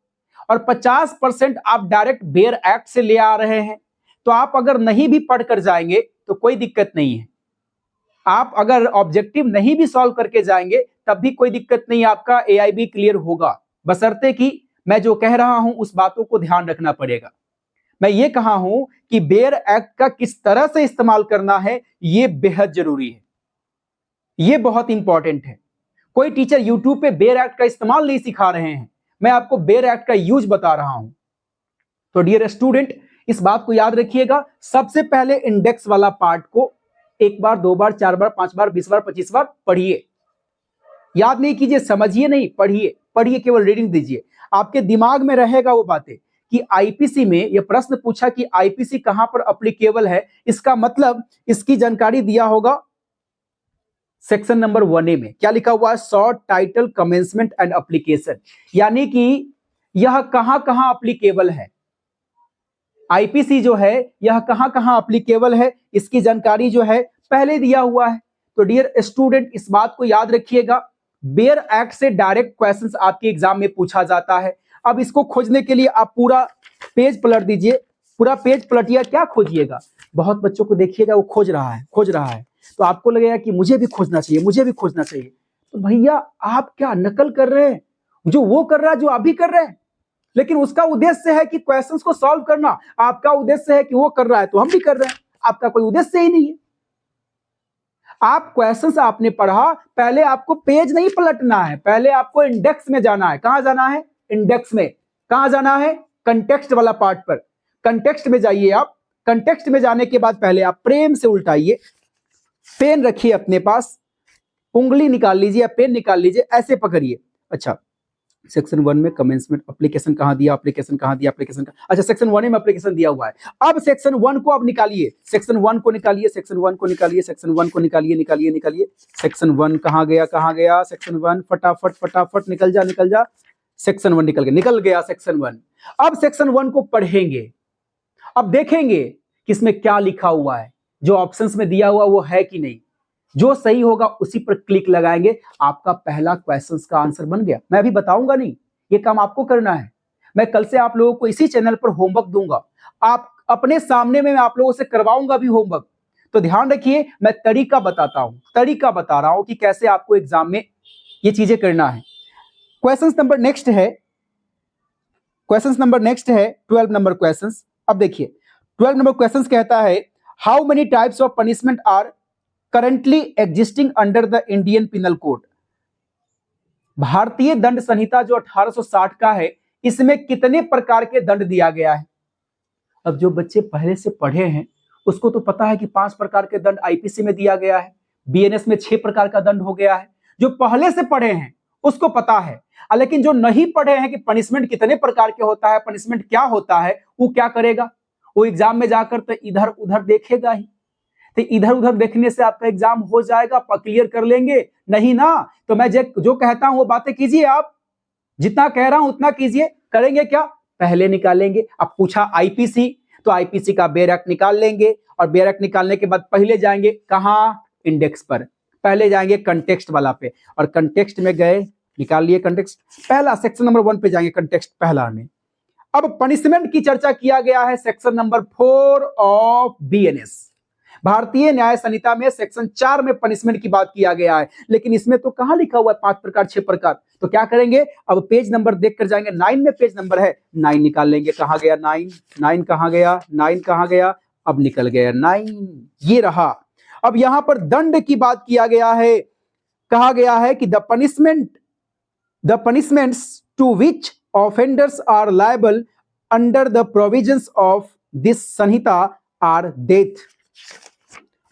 और 50% आप डायरेक्ट बेयर एक्ट से ले आ रहे हैं। तो आप अगर नहीं भी पढ़कर जाएंगे तो कोई दिक्कत नहीं है, आप अगर ऑब्जेक्टिव नहीं भी सॉल्व करके जाएंगे तब भी कोई दिक्कत नहीं, आपका एआईबी क्लियर होगा, बशर्ते कि मैं जो कह रहा हूं उस बातों को ध्यान रखना पड़ेगा। मैं ये कहा हूं कि बेयर एक्ट का किस तरह से इस्तेमाल करना है ये बेहद जरूरी है, ये बहुत इंपॉर्टेंट है। कोई टीचर यूट्यूब पे बेयर एक्ट का इस्तेमाल नहीं सिखा रहे हैं, मैं आपको बेयर एक्ट का यूज बता रहा हूं। तो डियर स्टूडेंट इस बात को याद रखिएगा, सबसे पहले इंडेक्स वाला पार्ट को 1 बार 2 बार 4 बार 5 बार 20 बार 25 बार पढ़िए। याद नहीं कीजिए, समझिए नहीं, पढ़िए, पढ़िए, केवल रीडिंग दीजिए, आपके दिमाग में रहेगा वो बातें कि आईपीसी में, यह प्रश्न पूछा कि आईपीसी कहां पर एप्लीकेबल है, इसका मतलब इसकी जानकारी दिया होगा सेक्शन नंबर 1A में। क्या लिखा हुआ है? Short title commencement and application, यानी कि यह कहां कहां एप्लीकेबल है, आईपीसी जो है यह कहां कहां एप्लीकेबल है, इसकी जानकारी जो है पहले दिया हुआ है। तो डियर स्टूडेंट, इस बात को याद रखिएगा, बेयर एक्ट से डायरेक्ट क्वेश्चंस आपके एग्जाम में पूछा जाता है। अब इसको खोजने के लिए आप पूरा पेज पलट दीजिए, पूरा पेज पलटिए, क्या खोजिएगा? बहुत बच्चों को देखिएगा वो खोज रहा है, तो आपको लगेगा कि मुझे भी खोजना चाहिए। तो भैया आप क्या नकल कर रहे हैं? जो वो कर रहा है, जो आप भी कर रहे हैं, लेकिन उसका उद्देश्य है कि क्वेश्चंस को सॉल्व करना, आपका उद्देश्य है कि वो कर रहा है तो हम भी कर रहे हैं, आपका कोई उद्देश्य ही नहीं है। आप क्वेश्चंस आपने पढ़ा, पहले आपको पेज नहीं पलटना है, पहले आपको इंडेक्स में जाना है। कहां जाना है? इंडेक्स में। कहां जाना है? कंटेक्स्ट वाला पार्ट पर। कंटेक्स्ट में जाइए आप। कंटेक्स्ट में जाने के बाद पहले आप प्रेम से उल्टाइए, पेन रखिए अपने पास, उंगली निकाल लीजिए, पेन निकाल लीजिए, ऐसे पकड़िए। अच्छा, सेक्शन 1 में कमेंसमेंट एप्लीकेशन कहां दिया, अच्छा सेक्शन 1 में एप्लीकेशन दिया हुआ है। अब सेक्शन 1 को आप निकालिए, सेक्शन 1 को निकालिए, सेक्शन 1 को निकालिए, सेक्शन 1 कहां गया, सेक्शन 1 फटाफट निकल जा, सेक्शन 1 निकल गया सेक्शन 1। अब सेक्शन 1 को पढ़ेंगे, अब देखेंगे कि इसमें क्या लिखा हुआ है, जो ऑप्शंस में दिया हुआ वो है कि नहीं, जो सही होगा उसी पर क्लिक लगाएंगे, आपका पहला क्वेश्चन का आंसर बन गया। मैं अभी बताऊंगा नहीं, ये काम आपको करना है। मैं कल से आप लोगों को इसी चैनल पर होमवर्क दूंगा, आप अपने सामने में मैं आप लोगों से करवाऊंगा भी होमवर्क। तो ध्यान रखिए, मैं तरीका बता रहा हूं कि कैसे आपको एग्जाम में ये चीजें करना है। क्वेश्चन नंबर नेक्स्ट है 12 नंबर क्वेश्चन। अब देखिए 12 नंबर क्वेश्चन कहता है, how many types of punishment are currently existing under the Indian penal Code. भारतीय दंड संहिता जो 1860 का है, इसमें कितने प्रकार के दंड दिया गया है? अब जो बच्चे पहले से पढ़े हैं उसको तो पता है कि 5 प्रकार के दंड आईपीसी में दिया गया है, बीएनएस में 6 प्रकार का दंड हो गया है। जो पहले से पढ़े हैं उसको पता है, लेकिन जो नहीं पढ़े हैं कि पनिशमेंट कितने प्रकार के होता है, पनिशमेंट क्या होता है, वो क्या करेगा? वो एग्जाम में जाकर तो इधर उधर देखेगा ही। तो इधर उधर देखने से आपका एग्जाम हो जाएगा, क्लियर कर लेंगे नहीं ना। तो मैं जो कहता हूं वो बातें कीजिए, आप जितना कह रहा हूं उतना कीजिए। करेंगे क्या? पहले निकालेंगे। अब पूछा आईपीसी, तो आईपीसी का बेयर एक्ट निकाल लेंगे, और बेयर एक्ट निकालने के बाद पहले जाएंगे कहां? इंडेक्स पर। पहले जाएंगे कंटेक्स्ट वाला पे, और कंटेक्स्ट में गए, निकाल लिए कंटेक्स्ट पहला, सेक्शन नंबर 1 पे जाएंगे, कंटेक्स्ट पहला में। अब पनिशमेंट की चर्चा किया गया है सेक्शन नंबर 4 ऑफ बीएनएस। भारतीय न्याय संहिता में सेक्शन 4 में पनिशमेंट की बात किया गया है, लेकिन इसमें तो कहां लिखा हुआ है 5 प्रकार 6 प्रकार। तो क्या करेंगे? अब पेज नंबर देख कर जाएंगे, 9 में पेज नंबर है, 9 निकाल लेंगे। कहां गया 9 कहां गया? अब निकल गया 9, ये रहा। अब यहां पर दंड की बात किया गया है, कहा गया है कि the punishments to which offenders are liable under the provisions of this संहिता are death,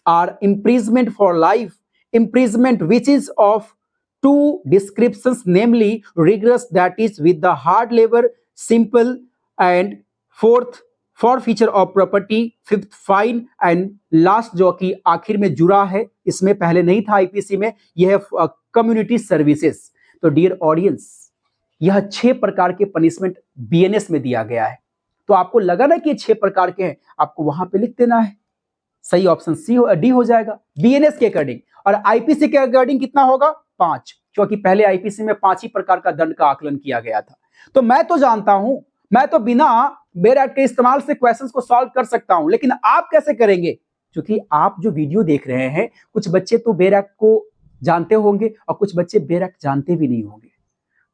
are imprisonment for life, imprisonment which is of two descriptions, namely rigorous, that is with the hard labor, simple, and fourth forfeiture of property, fifth fine, and last जो कि आखिर में जुड़ा है, इसमें पहले नहीं था आईपीसी में, यह है कम्युनिटी सर्विसेज। तो डियर ऑडियंस, यह 6 प्रकार के पनिशमेंट बीएनएस में दिया गया है। तो आपको लगा ना कि ये 6 प्रकार के हैं, आपको वहां पे लिख देना है, सही ऑप्शन डी हो जाएगा बीएनएस के अकॉर्डिंग। और आईपीसी के अकॉर्डिंग कितना होगा? 5, क्योंकि पहले आईपीसी में 5 ही प्रकार का दंड का आकलन किया गया था। तो मैं तो जानता हूं, मैं तो बिना बेयर एक्ट के इस्तेमाल से क्वेश्चंस को सॉल्व कर सकता हूं, लेकिन आप कैसे करेंगे? क्योंकि आप जो वीडियो देख रहे हैं, कुछ बच्चे तो बेयर एक्ट को जानते होंगे और कुछ बच्चे बेयर एक्ट जानते भी नहीं होंगे।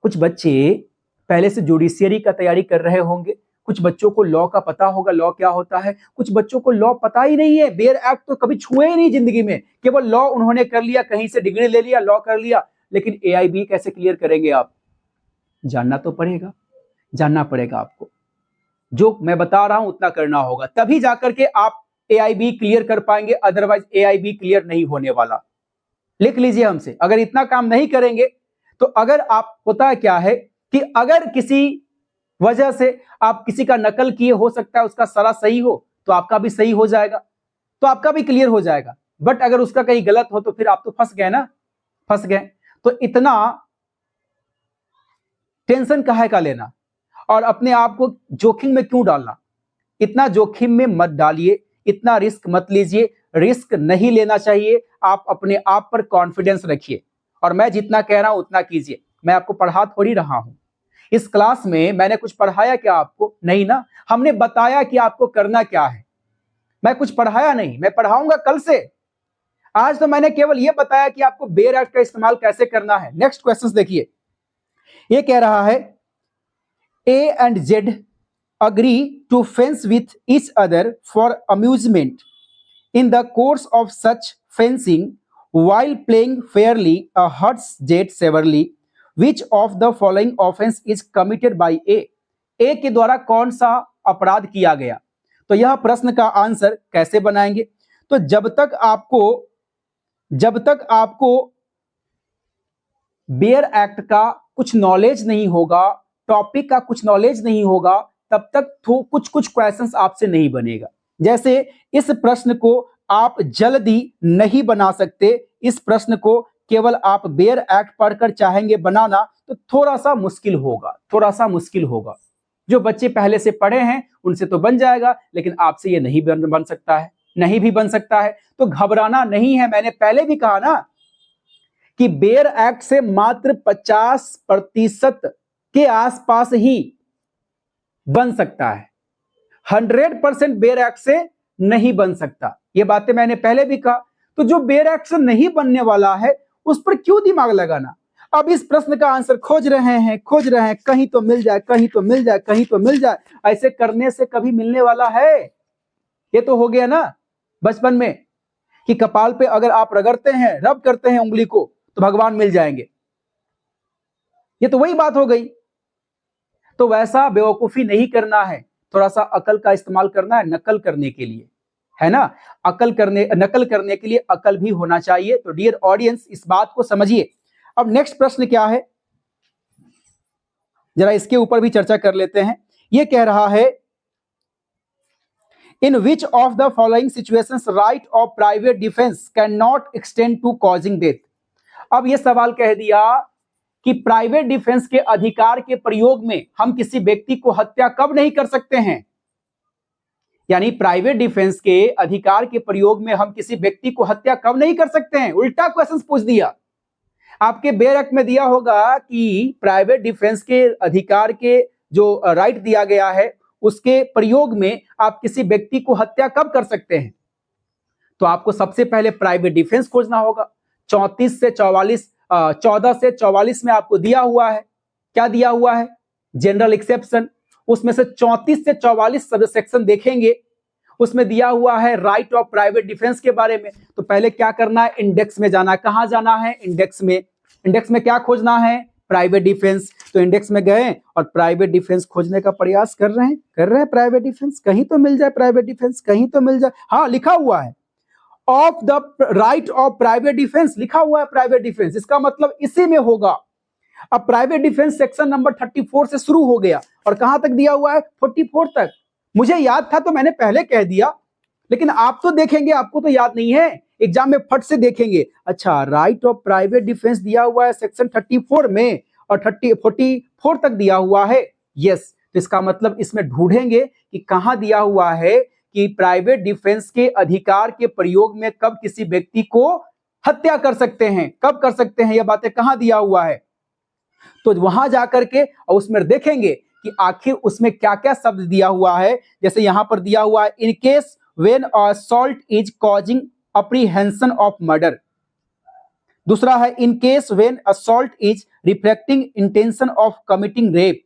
कुछ बच्चे पहले से जुडिशियरी का तैयारी कर रहे होंगे, कुछ बच्चों को लॉ का पता होगा, लॉ क्या होता है, कुछ बच्चों को लॉ पता ही नहीं है, बेयर एक्ट तो कभी छुए ही नहीं जिंदगी में, केवल लॉ उन्होंने कर लिया, कहीं से डिग्री ले लिया, लॉ कर लिया। लेकिन एआईबी कैसे क्लियर करेंगे आप? जानना तो पड़ेगा, जानना पड़ेगा आपको। जो मैं बता रहा हूं उतना करना होगा, तभी जाकर के आप एआईबी क्लियर कर पाएंगे, अदरवाइज एआईबी क्लियर नहीं होने वाला। लिख लीजिए हमसे, अगर इतना काम नहीं करेंगे तो अगर आप, होता है क्या है कि अगर किसी वजह से आप किसी का नकल किए, हो सकता है उसका सारा सही हो तो आपका भी सही हो जाएगा, तो आपका भी क्लियर हो जाएगा। बट अगर उसका कहीं गलत हो तो फिर आप तो फंस गए ना, फंस गए। तो इतना टेंशन काहे का लेना और अपने आप को जोखिम में क्यों डालना? इतना जोखिम में मत डालिए, इतना रिस्क मत लीजिए, रिस्क नहीं लेना चाहिए। आप अपने आप पर कॉन्फिडेंस रखिए और मैं जितना कह रहा हूं उतना कीजिए। मैं आपको पढ़ा थोड़ी रहा हूं, इस क्लास में मैंने कुछ पढ़ाया क्या आपको? नहीं ना, हमने बताया कि आपको करना क्या है। मैं कुछ पढ़ाया नहीं, मैं पढ़ाऊंगा कल से। आज तो मैंने केवल यह बताया कि आपको बेयर एक्ट का इस्तेमाल कैसे करना है। नेक्स्ट क्वेश्चन देखिए, ये कह रहा है A and Z agree to fence with each other for amusement. In the course of such fencing, while playing fairly, a hurts Jet severely. Which of the following offense is committed by A? A के द्वारा कौन सा अपराध किया गया? तो यह प्रश्न का आंसर कैसे बनाएंगे? तो जब तक आपको बेयर एक्ट का कुछ नॉलेज नहीं होगा, टॉपिक का कुछ नॉलेज नहीं होगा, तब तक तो कुछ कुछ क्वेश्चंस आपसे नहीं बनेगा। जैसे इस प्रश्न को आप जल्दी नहीं बना सकते, इस प्रश्न को केवल आप बेयर एक्ट पढ़कर चाहेंगे बनाना तो थोड़ा सा मुश्किल होगा, थोड़ा सा मुश्किल होगा। जो बच्चे पहले से पढ़े हैं उनसे तो बन जाएगा, लेकिन आपसे ये नहीं बन सकता है, नहीं भी बन सकता है। तो घबराना नहीं है। मैंने पहले भी कहा ना कि बेयर एक्ट से मात्र 50% के आसपास ही बन सकता है, 100% बेयर एक्ट से नहीं बन सकता। ये बातें मैंने पहले भी कहा। तो जो बेयर एक्ट से नहीं बनने वाला है उस पर क्यों दिमाग लगाना? अब इस प्रश्न का आंसर खोज रहे हैं, कहीं तो मिल जाए, कहीं तो मिल जाए, कहीं तो मिल जाए। ऐसे करने से कभी मिलने वाला है? ये तो हो गया ना बचपन में कि कपाल पे अगर आप रगड़ते हैं, रब करते हैं उंगली को तो भगवान मिल जाएंगे। ये तो वही बात हो गई। तो वैसा बेवकूफी नहीं करना है, थोड़ा सा अकल का इस्तेमाल करना है नकल करने के लिए, है ना? नकल करने के लिए अकल भी होना चाहिए। तो डियर ऑडियंस, इस बात को समझिए। अब नेक्स्ट प्रश्न क्या है, जरा इसके ऊपर भी चर्चा कर लेते हैं। यह कह रहा है in which of the following situations right of private defence can not extend to causing death. अब यह सवाल कह दिया कि प्राइवेट डिफेंस के अधिकार के प्रयोग में हम किसी व्यक्ति को हत्या कब नहीं कर सकते हैं, यानी प्राइवेट डिफेंस के अधिकार के प्रयोग में हम किसी व्यक्ति को हत्या कब नहीं कर सकते हैं। उल्टा क्वेश्चन पूछ दिया। आपके बेयर एक्ट में दिया होगा कि प्राइवेट डिफेंस के अधिकार के जो राइट दिया गया है उसके प्रयोग में आप किसी व्यक्ति को हत्या कब कर सकते हैं। तो आपको सबसे पहले प्राइवेट डिफेंस खोजना होगा। 14 से 44 में आपको दिया हुआ है, क्या दिया हुआ है? General exception. उसमें से 34 से 44 सब सेक्शन देखेंगे, उसमें दिया हुआ है राइट ऑफ प्राइवेट डिफेंस के बारे में। तो पहले क्या करना है, इंडेक्स में जाना है। कहां जाना है? इंडेक्स में। इंडेक्स में क्या खोजना है? Private defence. तो इंडेक्स में गए और प्राइवेट डिफेंस खोजने का प्रयास कर रहे हैं प्राइवेट डिफेंस। कहीं तो मिल जाए प्राइवेट डिफेंस, कहीं तो मिल जाए। हाँ, लिखा हुआ है of the right of private defence, लिखा हुआ है प्राइवेट डिफेंस, इसका मतलब इसी में होगा। अब प्राइवेट डिफेंस सेक्शन नंबर 34 से शुरू हो गया और कहां तक दिया हुआ है? 44 तक। मुझे याद था तो मैंने पहले कह दिया, लेकिन आप तो देखेंगे, आपको तो याद नहीं है, एग्जाम में फट से देखेंगे। अच्छा, राइट ऑफ प्राइवेट डिफेंस दिया हुआ है सेक्शन 34 में और 44 तक दिया हुआ है। यस, तो इसका मतलब इसमें ढूंढेंगे कि कहां दिया हुआ है कि प्राइवेट डिफेंस के अधिकार के प्रयोग में कब किसी व्यक्ति को हत्या कर सकते हैं, कब कर सकते हैं, यह बातें कहां दिया हुआ है। तो वहां जाकर के और उसमें देखेंगे कि आखिर उसमें क्या क्या शब्द दिया हुआ है। जैसे यहां पर दिया हुआ है in case when assault is causing apprehension of murder. दूसरा है in case when assault is reflecting intention of committing rape.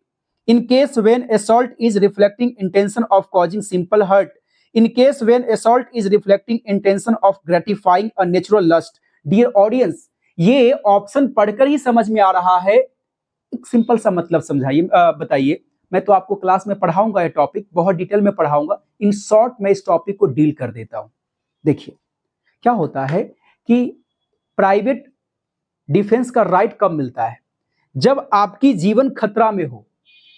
In case when assault is reflecting intention of causing simple hurt. In case when assault is reflecting intention of gratifying a natural lust. Dear audience, ये option पढ़कर ही समझ में आ रहा है। एक simple सा मतलब समझाइए, बताइए। मैं तो आपको क्लास में पढ़ाऊंगा, ये टॉपिक बहुत डिटेल में पढ़ाऊंगा। इन शॉर्ट मैं इस टॉपिक को डील कर देता हूं। देखिए क्या होता है कि प्राइवेट डिफेंस का राइट कब मिलता है? जब आपकी जीवन खतरा में हो,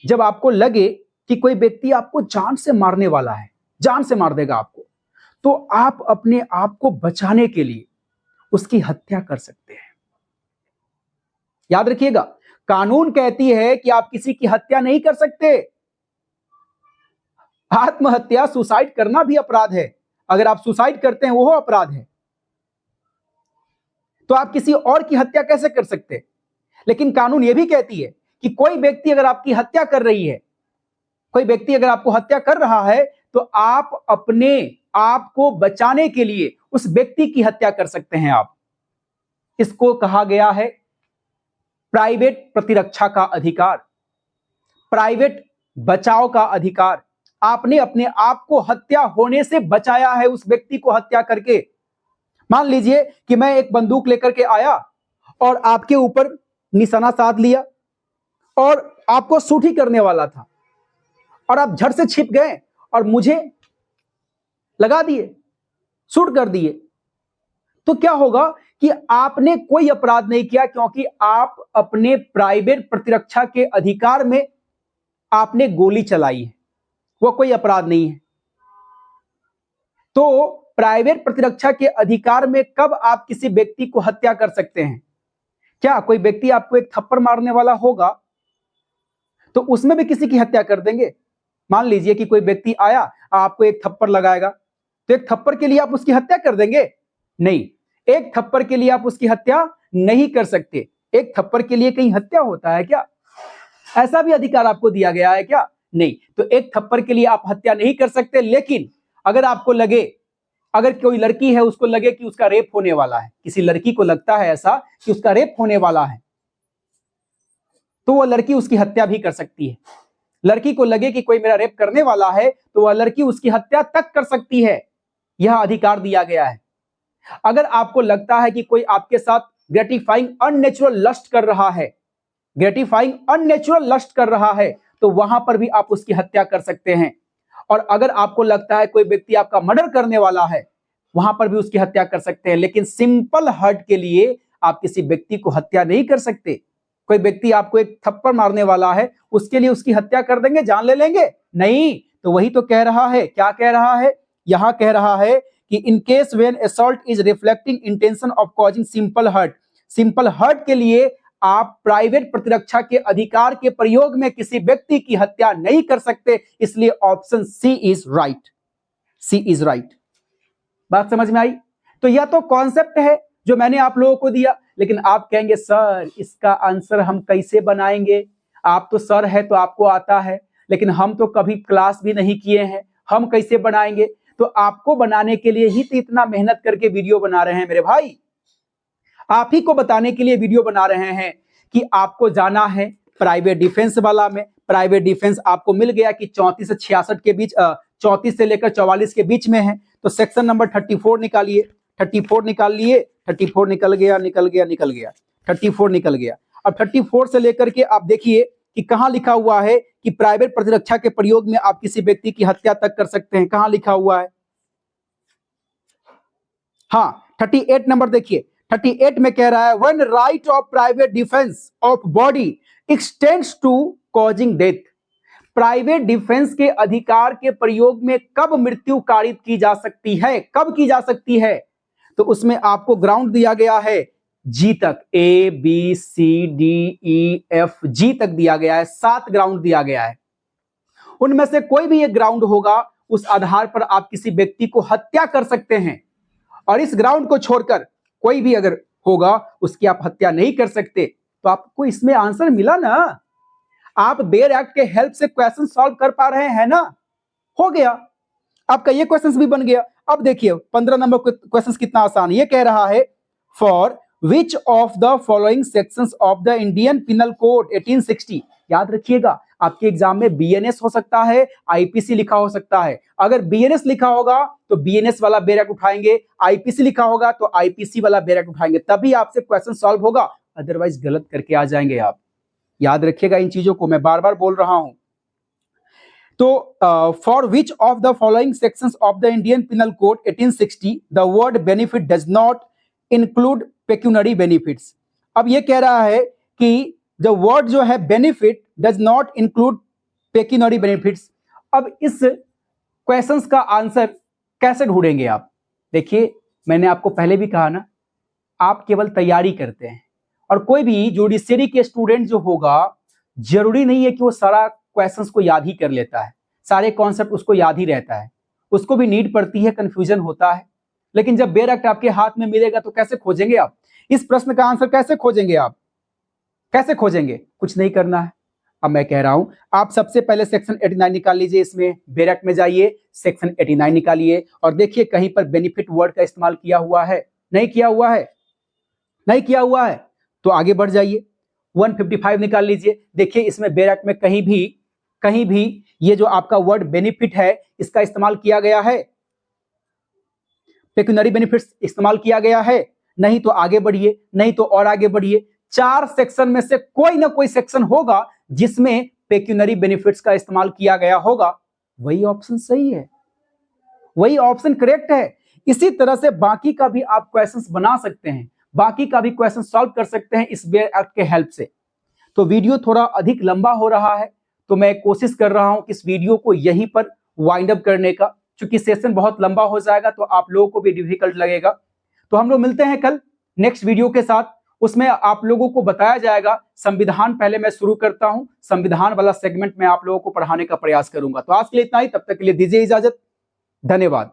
जब आपको लगे कि कोई व्यक्ति आपको जान से मारने वाला है, जान से मार देगा आपको, तो आप अपने आप को बचाने के लिए उसकी हत्या कर सकते हैं। याद रखिएगा, कानून कहती है कि आप किसी की हत्या नहीं कर सकते। आत्महत्या, सुसाइड करना भी अपराध है। अगर आप सुसाइड करते हैं वो अपराध है, तो आप किसी और की हत्या कैसे कर सकते? लेकिन कानून यह भी कहती है कि कोई व्यक्ति अगर आपकी हत्या कर रही है, कोई व्यक्ति अगर आपको हत्या कर रहा है, तो आप अपने आप को बचाने के लिए उस व्यक्ति की हत्या कर सकते हैं आप। इसको कहा गया है प्राइवेट प्रतिरक्षा का अधिकार, प्राइवेट बचाव का अधिकार। आपने अपने आप को हत्या होने से बचाया है उस व्यक्ति को हत्या करके। मान लीजिए कि मैं एक बंदूक लेकर के आया और आपके ऊपर निशाना साध लिया और आपको शूट ही करने वाला था, और आप झट से छिप गए और मुझे लगा दिए, शूट कर दिए, तो क्या होगा कि आपने कोई अपराध नहीं किया, क्योंकि आप अपने प्राइवेट प्रतिरक्षा के अधिकार में आपने गोली चलाई है, वो कोई अपराध नहीं है। तो प्राइवेट प्रतिरक्षा के अधिकार में कब आप किसी व्यक्ति को हत्या कर सकते हैं? क्या कोई व्यक्ति आपको एक थप्पड़ मारने वाला होगा तो उसमें भी किसी की हत्या कर देंगे? मान लीजिए कि कोई व्यक्ति आया, आपको एक थप्पड़ लगाएगा, तो एक थप्पड़ के लिए आप उसकी हत्या कर देंगे? नहीं, एक थप्पड़ के लिए आप उसकी हत्या नहीं कर सकते। एक थप्पड़ के लिए कहीं हत्या होता है क्या? ऐसा भी अधिकार आपको दिया गया है क्या? नहीं। तो एक थप्पड़ के लिए आप हत्या नहीं कर सकते। लेकिन अगर आपको लगे, अगर कोई लड़की है उसको लगे कि उसका रेप होने वाला है, किसी लड़की को लगता है ऐसा कि उसका रेप होने वाला है, तो वह लड़की उसकी हत्या भी कर सकती है। लड़की को लगे कि कोई मेरा रेप करने वाला है, तो वह लड़की उसकी हत्या तक कर सकती है। यह अधिकार दिया गया है। अगर आपको लगता है कि कोई आपके साथ ग्रेटिफाइंग अननेचुरल लस्ट कर रहा है, ग्रेटिफाइंग अननेचुरल लस्ट कर रहा है, तो वहां पर भी आप उसकी हत्या कर सकते हैं। और अगर आपको लगता है कोई व्यक्ति आपका मर्डर करने वाला है, वहां पर भी उसकी हत्या कर सकते हैं। लेकिन सिंपल हर्ट के लिए आप किसी व्यक्ति को हत्या नहीं कर सकते। कोई व्यक्ति आपको एक थप्पड़ मारने वाला है, उसके लिए उसकी हत्या कर देंगे, जान ले लेंगे? नहीं। तो वही तो कह रहा है, क्या कह रहा है? यहां कह रहा है कि in case when assault is reflecting intention of causing simple hurt, simple hurt के लिए आप प्राइवेट प्रतिरक्षा के अधिकार के प्रयोग में किसी व्यक्ति की हत्या नहीं कर सकते। इसलिए option C is right, C is right. बात समझ में आई? तो यह तो कॉन्सेप्ट है जो मैंने आप लोगों को दिया, लेकिन आप कहेंगे सर इसका आंसर हम कैसे बनाएंगे? आप तो सर है तो आपको आता है, लेकिन हम तो कभी क्लास भी नहीं किए हैं, हम कैसे बनाएंगे? तो आपको बनाने के लिए ही तो इतना मेहनत करके वीडियो बना रहे हैं मेरे भाई। आप ही को बताने के लिए वीडियो बना रहे हैं कि आपको जाना है प्राइवेट डिफेंस वाला में। प्राइवेट डिफेंस आपको मिल गया कि 34 से 66 के बीच, 34 से लेकर 44 के बीच में है। तो सेक्शन नंबर 34 निकालिए, 34 निकाल लिए, 34 निकल गया, निकल गया, निकल गया, 34 निकल गया। अब 34 से लेकर के आप देखिए कि कहां लिखा हुआ है कि प्राइवेट प्रतिरक्षा के प्रयोग में आप किसी व्यक्ति की हत्या तक कर सकते हैं। कहां लिखा हुआ है? हाँ, 38 नंबर देखिए, 38 में कह रहा है when right of private defence of body extends to causing death. Private defence के अधिकार के प्रयोग में कब मृत्यु कारित की जा सकती है, कब की जा सकती है? तो उसमें आपको ग्राउंड दिया गया है जी तक, A B C D E F G तक दिया गया है, 7 ग्राउंड दिया गया है। उनमें से कोई भी एक ग्राउंड होगा, उस आधार पर आप किसी व्यक्ति को हत्या कर सकते हैं। और इस ग्राउंड को छोड़कर कोई भी अगर होगा उसकी आप हत्या नहीं कर सकते। तो आपको इसमें आंसर मिला ना? आप बेयर एक्ट के हेल्प से क्वेश्चन सॉल्व कर पा रहे हैं ना? हो गया, आपका ये क्वेश्चन भी बन गया। अब देखिए 15 नंबर क्वेश्चन कितना आसान है। ये कह रहा है for which of the following sections of the Indian penal code 1860। याद रखिएगा, आपके एग्जाम में बीएनएस हो सकता है, आईपीसी लिखा हो सकता है। अगर बीएनएस लिखा होगा तो बीएनएस वाला बेयर एक्ट उठाएंगे, आईपीसी लिखा होगा तो आईपीसी वाला बेयर एक्ट उठाएंगे, तभी आपसे क्वेश्चन सॉल्व होगा। अदरवाइज गलत करके आ जाएंगे आप। याद रखिएगा इन चीजों को, मैं बार बार बोल रहा हूं। तो for which of the following sections of the Indian penal code 1860 the word benefit does not include pecuniary benefits. अब ये कह रहा है कि द वर्ड जो है benefit does not include pecuniary benefits. अब इस क्वेश्चंस का आंसर कैसे ढूंढेंगे आप? देखिए, मैंने आपको पहले भी कहा ना, आप केवल तैयारी करते हैं, और कोई भी जुडिशरी के स्टूडेंट जो होगा, जरूरी नहीं है कि वो सारा क्वेश्चंस को याद ही कर लेता है, सारे कॉन्सेप्ट उसको याद ही रहता है। उसको भी नीड पड़ती है, कंफ्यूजन होता है। लेकिन जब बेयर एक्ट आपके हाथ में मिलेगा तो कैसे खोजेंगे आप? इस प्रश्न का आंसर कैसे खोजेंगे आप? कैसे खोजेंगे? कुछ नहीं करना है। अब मैं कह रहा हूं, आप सबसे पहले सेक्शन 89 निकाल लीजिए, इसमें बेयर एक्ट में जाइए, सेक्शन 89 निकालिए और देखिए कहीं पर बेनिफिट वर्ड का इस्तेमाल किया हुआ है? नहीं किया हुआ है? नहीं किया हुआ है तो आगे बढ़ जाइए, 155 निकाल लीजिए। देखिए इसमें बेयर एक्ट में कहीं भी ये जो आपका वर्ड बेनिफिट है इसका इस्तेमाल किया गया है? पेक्यूनियरी बेनिफिट्स इस्तेमाल किया गया है? नहीं तो आगे बढ़िए, नहीं तो और आगे बढ़िए। 4 सेक्शन में से कोई ना कोई सेक्शन होगा जिसमें पेक्यूनियरी बेनिफिट्स का इस्तेमाल किया गया होगा। वही ऑप्शन सही है, वही ऑप्शन करेक्ट है। इसी तरह से बाकी का भी आप क्वेश्चंस बना सकते हैं, बाकी का भी क्वेश्चन सॉल्व कर सकते हैं इस बेयर एक्ट के हेल्प से। तो वीडियो थोड़ा अधिक लंबा हो रहा है, तो मैं कोशिश कर रहा हूं कि इस वीडियो को यहीं पर वाइंड अप करने का, क्योंकि सेशन बहुत लंबा हो जाएगा तो आप लोगों को भी डिफिकल्ट लगेगा। तो हम लोग मिलते हैं कल नेक्स्ट वीडियो के साथ। उसमें आप लोगों को बताया जाएगा संविधान। पहले मैं शुरू करता हूं, संविधान वाला सेगमेंट में आप लोगों को पढ़ाने का प्रयास करूंगा। तो आज के लिए इतना ही, तब तक के लिए दीजिए इजाजत। धन्यवाद।